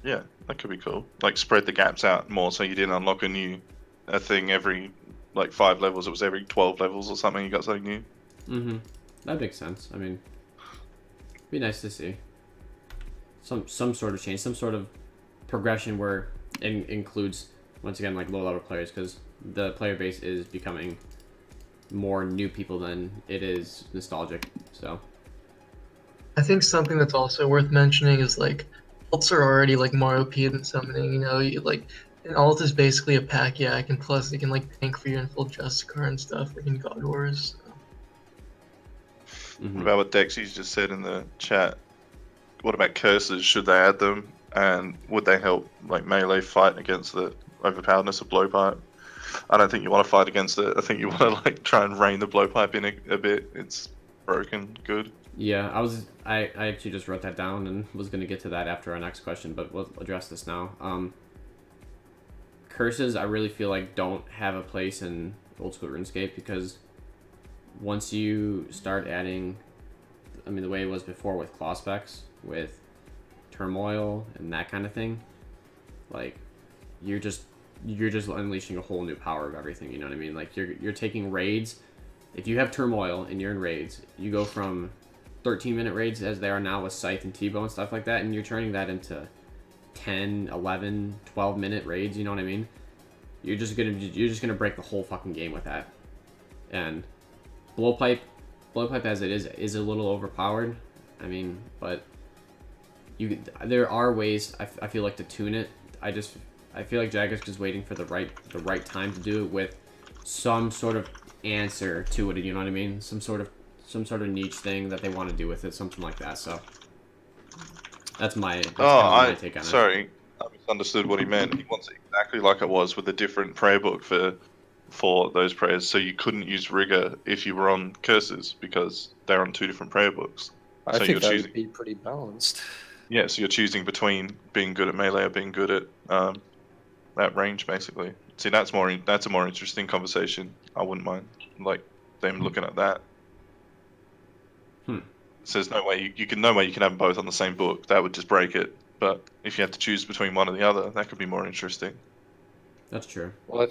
Yeah, that could be cool. Like spread the gaps out more so you didn't unlock a thing every like 5 levels. It was every 12 levels or something. You got something new. Mm-hmm. That makes sense. I mean, it'd be nice to see some sort of change, some sort of progression where it includes, once again, like low level players, because the player base is becoming more new people than it is nostalgic. So I think something that's also worth mentioning is like ults are already like more OP than summoning. You know, an ult is basically a pack yak, and plus it can like tank for you in full Justicar and stuff like in God Wars. What about what Dexy's just said in the chat? What about curses? Should they add them? And would they help like melee fight against the overpoweredness of blowpipe? I don't think you want to fight against it. I think you want to like try and rein the blowpipe in a bit. It's broken good. Yeah, I actually just wrote that down and was gonna get to that after our next question, but we'll address this now. Curses, I really feel like don't have a place in old school RuneScape because once you start adding, I mean, the way it was before with claw specs, with turmoil and that kind of thing, like you're just unleashing a whole new power of everything. You know what I mean? Like you're taking raids. If you have turmoil and you're in raids, you go from 13-minute raids as they are now with Scythe and T-Bow and stuff like that, and you're turning that into 10, 11, 12-minute raids. You know what I mean? You're just gonna break the whole fucking game with that. And blowpipe as it is a little overpowered. I mean, but there are ways I feel like to tune it. I feel like Jagger's just waiting for the right time to do it with some sort of answer to it. You know what I mean? Some sort of niche thing that they want to do with it, something like that. So that's my take on it. Sorry, I misunderstood what he meant. He wants it exactly like it was with a different prayer book for those prayers, so you couldn't use rigor if you were on curses because they're on 2 different prayer books. I think that would be pretty balanced. Yeah, so you're choosing between being good at melee or being good at that range, basically. See, that's a more interesting conversation. I wouldn't mind like them looking at that. So there's no way you can have them both on the same book. That would just break it. But if you had to choose between one or the other, that could be more interesting. That's true. Well,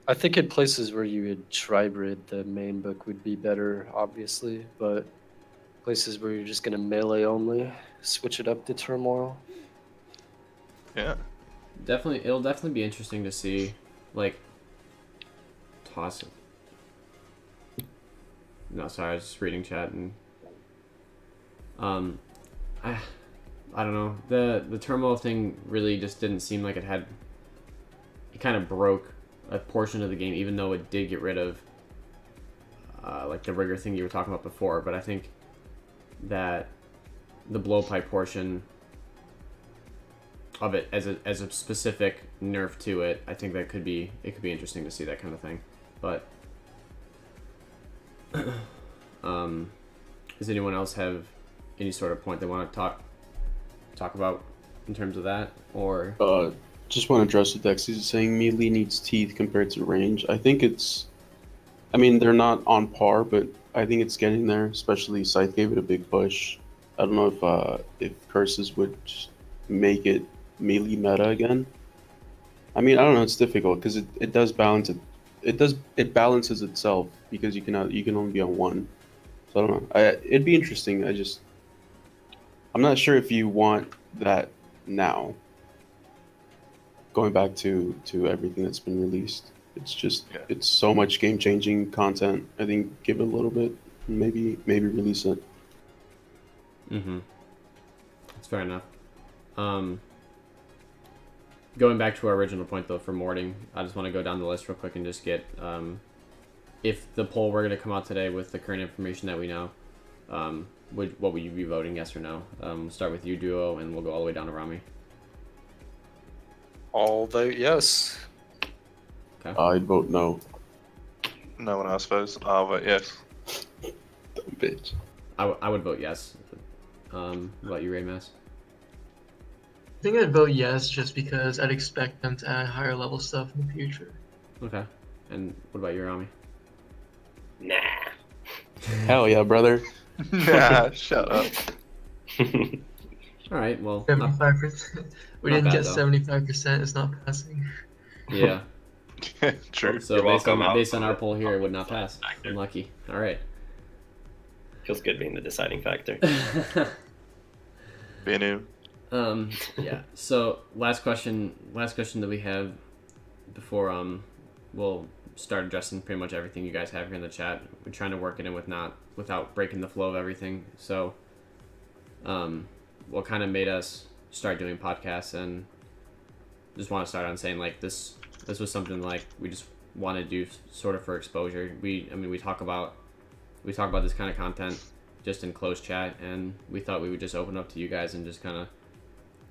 I think in places where you would tribrid, the main book would be better, obviously. But places where you're just gonna melee only, switch it up to turmoil. Yeah. It'll definitely be interesting to see, like, toss it. No, sorry, I was just reading chat and I don't know. The turmoil thing really just didn't seem like it kind of broke a portion of the game, even though it did get rid of like the rigor thing you were talking about before. But I think that the blowpipe portion of it as a specific nerf to it, I think it could be interesting to see that kind of thing. But does anyone else have any sort of point they want to talk about in terms of that, or? Just want to address what Dex is saying. Melee needs teeth compared to range. I think I mean, they're not on par, but I think it's getting there. Especially Scythe gave it a big push. I don't know if curses would make it melee meta again. I mean, I don't know. It's difficult because it does balance it. It balances itself because you can only be on one. So I don't know. It'd be interesting. I'm not sure if you want that now. Going back to everything that's been released, it's so much game changing content. I think give it a little bit, maybe release it. That's fair enough. Going back to our original point though for Morting, I just want to go down the list real quick and just get if the poll were going to come out today with the current information that we know, what would you be voting, yes or no? We'll start with you, Duo, and we'll go all the way down to Rami. I'll vote yes. Okay. I'd vote no. No one else votes. I'll vote yes. Dumb bitch. I would vote yes. What about you, Raymas? I think I'd vote yes, just because I'd expect them to add higher level stuff in the future. Okay. And what about you, Rami? Nah. Hell yeah, brother. Nah, shut up. All right. Well, 75%. We not didn't bad, get though. 75%. It's not passing. yeah. True. So You're based welcome. on our poll here, it would not pass. Unlucky. All right. Feels good being the deciding factor. Benu. Yeah. So last question that we have before we'll start addressing pretty much everything you guys have here in the chat. We're trying to work it in without breaking the flow of everything. So what kind of made us start doing podcasts, and just want to start on saying like this was something like we just want to do sort of for exposure. We talk about this kind of content just in closed chat, and we thought we would just open up to you guys and just kind of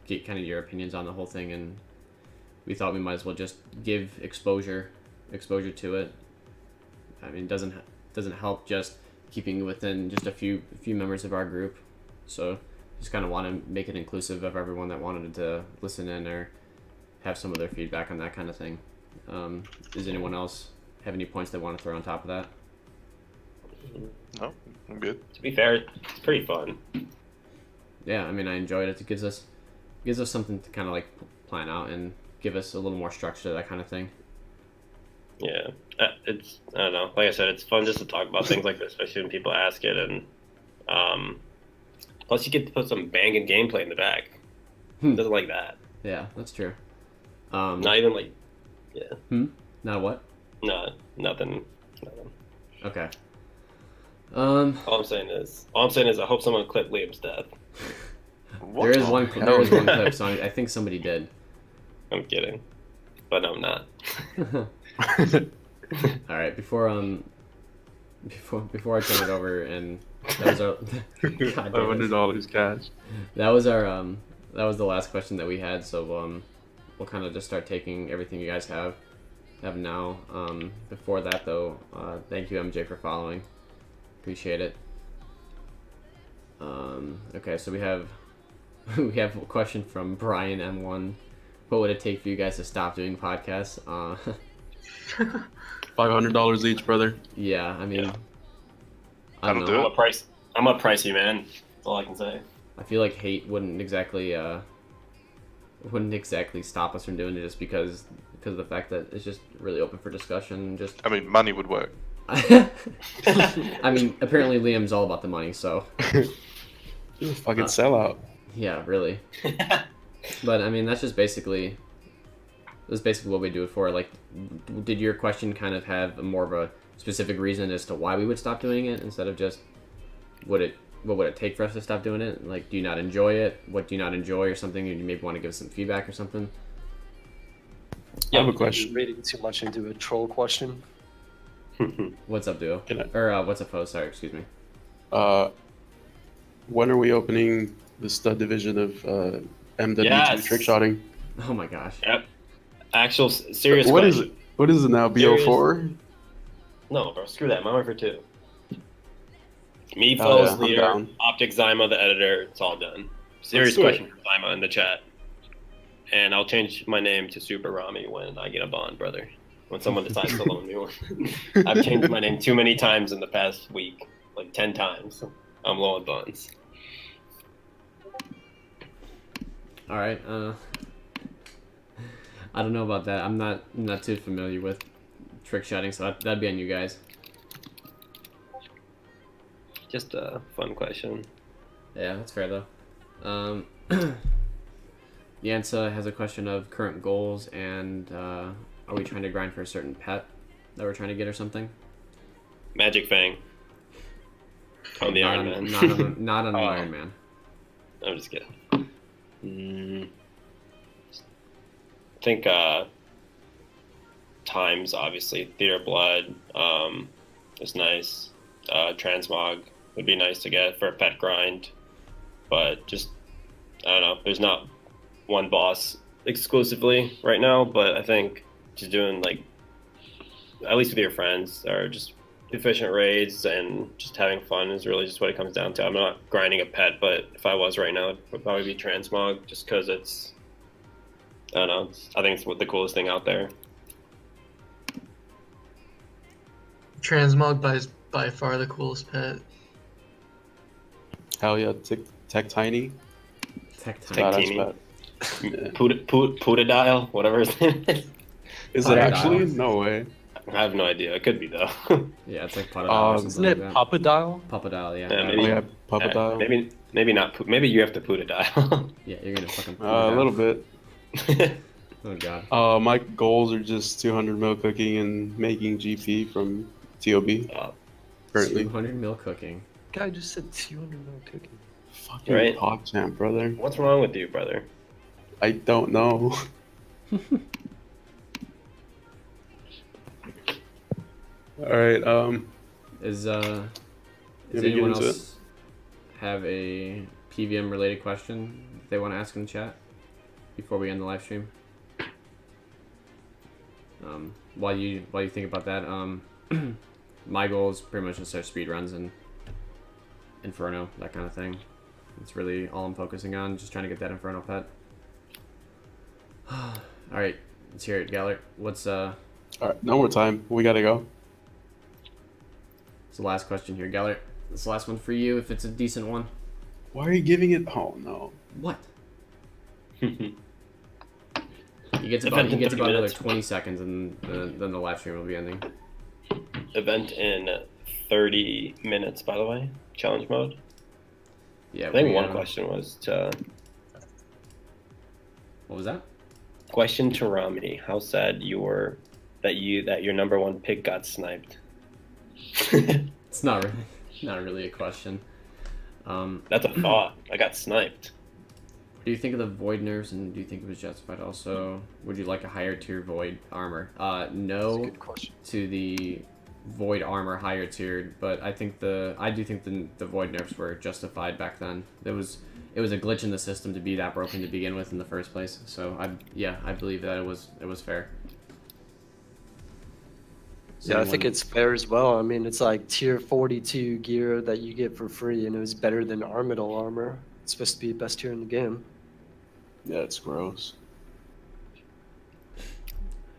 get kind of your opinions on the whole thing, and we thought we might as well just give exposure to it. I mean, it doesn't help just keeping within just a few members of our group, so just kind of want to make it inclusive of everyone that wanted to listen in or have some of their feedback on that kind of thing. Does anyone else have any points they want to throw on top of that? No, I'm good. To be fair, it's pretty fun. Yeah, I mean, I enjoyed it. It gives us something to kind of like plan out and give us a little more structure to that kind of thing. Yeah, I don't know. Like I said, it's fun just to talk about things like this, especially when people ask it, and plus you get to put some banging gameplay in the back. Who doesn't like that? Yeah, that's true. Not even like, yeah. Not what? No, nothing. Okay. All I'm saying is, I hope someone clipped Liam's death. There is one clip, so I think somebody did. I'm kidding, but no, I'm not. All right, before I turn it over, and that was our $500 cash. that was the last question that we had. So we'll kind of just start taking everything you guys have now. Before that though, thank you MJ for following. Appreciate it. Okay, so we have a question from Brian M1. What would it take for you guys to stop doing podcasts? $500 each, brother. Yeah, I mean, Yeah. I don't That'll know. do it. I'm a pricey man. That's all I can say. I feel like hate wouldn't exactly stop us from doing it, just because of the fact that it's just really open for discussion. Just I mean, money would work. I mean, apparently Liam's all about the money, so You're a fucking sellout. yeah, really. But I mean, that's basically what we do it for. Like, did your question kind of have more of a specific reason as to why we would stop doing it, instead of just what would it take for us to stop doing it? Like, do you not enjoy it? What do you not enjoy, or something? You maybe want to give us some feedback or something. I have a question. Reading too much into a troll question. What's up, Duo? Can I- Or what's up, host? Sorry, excuse me. When are we opening the stud division of MW2 Yes. trick shotting? Oh my gosh. Yep. Actual serious What is question. it? What is it now? BO4? No, bro, screw that. Modern Warfare 2. Me, Oh, Foes, yeah, I'm leader, down. Optic Zyma, the editor. It's all done. Serious do it. question for Zyma in the chat. And I'll change my name to Super Rami when I get a bond, brother. When someone decides to loan me one. I've changed my name too many times in the past week. Like 10 times. I'm low on bonds. Alright, I don't know about that. I'm not too familiar with trick shotting, so that'd be on you guys. Just a fun question. Yeah, that's fair though. Yansa has a question of current goals and are we trying to grind for a certain pet that we're trying to get or something? Magic Fang. On the Iron Man. Not on Iron Man. I'm just kidding. I think Times, obviously. Theater of Blood is nice. Transmog would be nice to get for a pet grind. But just, I don't know. There's not one boss exclusively right now, but I think just doing, like, at least with your friends, or just efficient raids and just having fun is really just what it comes down to. I'm not grinding a pet, but if I was right now, it would probably be Transmog, just because it's, I don't know, I think it's the coolest thing out there. Transmog by far the coolest pet. Hell yeah, Tech Tiny. Tech Tech time. Teeny. bad. Putadile, whatever his name is. Is Tech it actually? Tiny. No way. I have no idea. It could be, though. Yeah, it's like Potadile or something Isn't it like that. Papadile? Papadile, yeah. Yeah, Oh maybe. yeah, Papadile. Maybe not. Maybe you have to Putadile. Yeah, you're gonna fucking A little bit. Oh god. My goals are just 200 mil cooking and making GP from TOB. Currently. 200 mil cooking. Guy just said 200 mil cooking. Fucking Right. PogChamp, brother. What's wrong with you, brother? I don't know. Alright, Is Let does me get anyone into else have a PVM related question they want to ask in the chat before we end the live stream? While you think about that, my goal is pretty much just start speed runs and Inferno, that kind of thing. It's really all I'm focusing on, just trying to get that Inferno pet. All right, let's hear it, Gellert. What's alright, no more time. We gotta go. the last question here, Gellert? This last one for you, if it's a decent one. Why are you giving it? Oh no. What? You get about Event in 30 another minutes. 20 seconds, and then the live stream will be ending. Event in 30 minutes, by the way. Challenge mode. Yeah. I think we, one question was to. What was that? Question to Rami: how sad you were that your number one pick got sniped? It's not really a question. That's a thought. I got sniped. What do you think of the Void nerfs, and do you think it was justified? Also, would you like a higher tier Void armor? No That's a good question. to the Void armor higher tiered, but I do think the Void nerfs were justified back then. It was a glitch in the system to be that broken to begin with in the first place. So I believe that it was fair. Yeah, I think it's fair as well. I mean, it's like tier 42 gear that you get for free, and it was better than Armadyl armor. It's supposed to be the best tier in the game. Yeah, it's gross.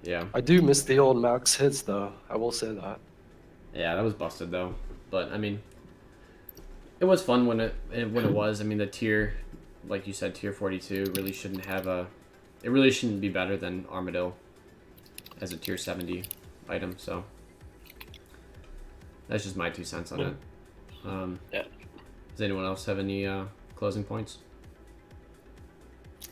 Yeah. I do miss the old max hits, though. I will say that. Yeah, that was busted though. But I mean, it was fun when it was. I mean, the tier, like you said, tier 42 really shouldn't have a. It really shouldn't be better than Armadyl as a tier 70 item. So that's just my 2 cents on it. Yeah. Does anyone else have any closing points?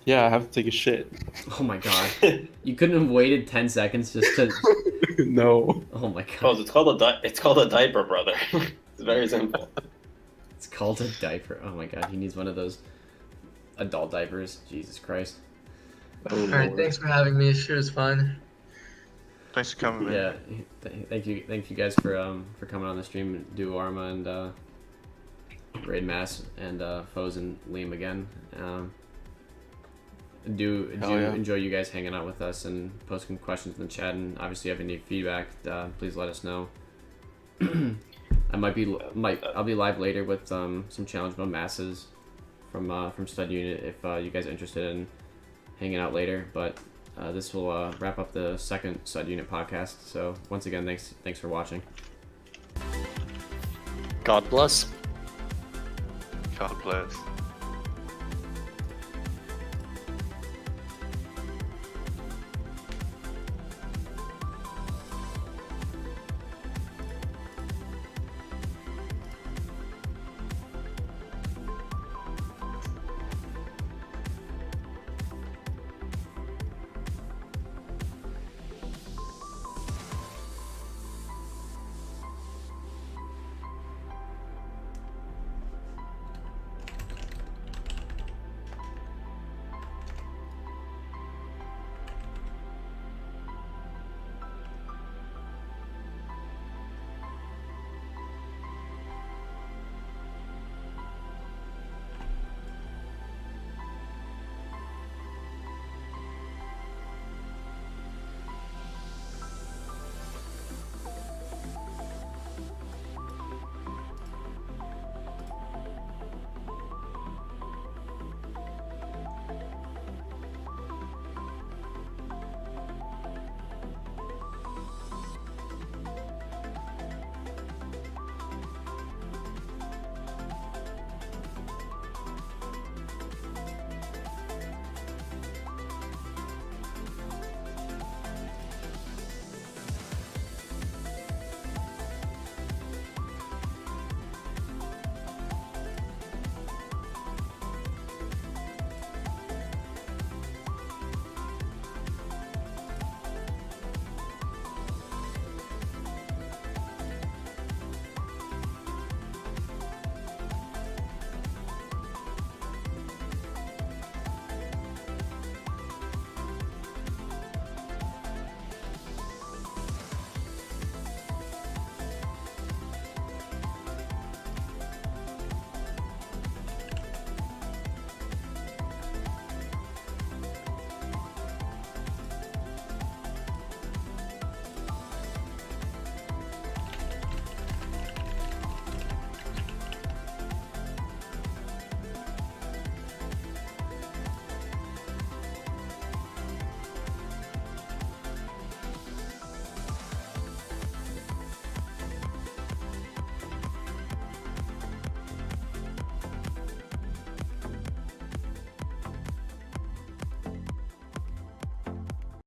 Yeah, I have to take a shit. Oh my god! You couldn't have waited 10 seconds just to. No. Oh my god! Cause it's called a diaper, brother. It's very simple. It's called a diaper. Oh my god! He needs one of those adult diapers. Jesus Christ! Oh, Alright, Lord. thanks for having me. Sure was fun. Thanks for coming, man. Yeah, thank you guys for coming on the stream and do Arma and Raid Mass and Foes and Liam again. Do Hell yeah. enjoy you guys hanging out with us and posting questions in the chat, and obviously if you have any feedback, please let us know. I'll be live later with some challenge mode masses from Stud Unit if you guys are interested in hanging out later. But this will wrap up the second Stud Unit podcast. So once again, thanks for watching. God bless. God bless.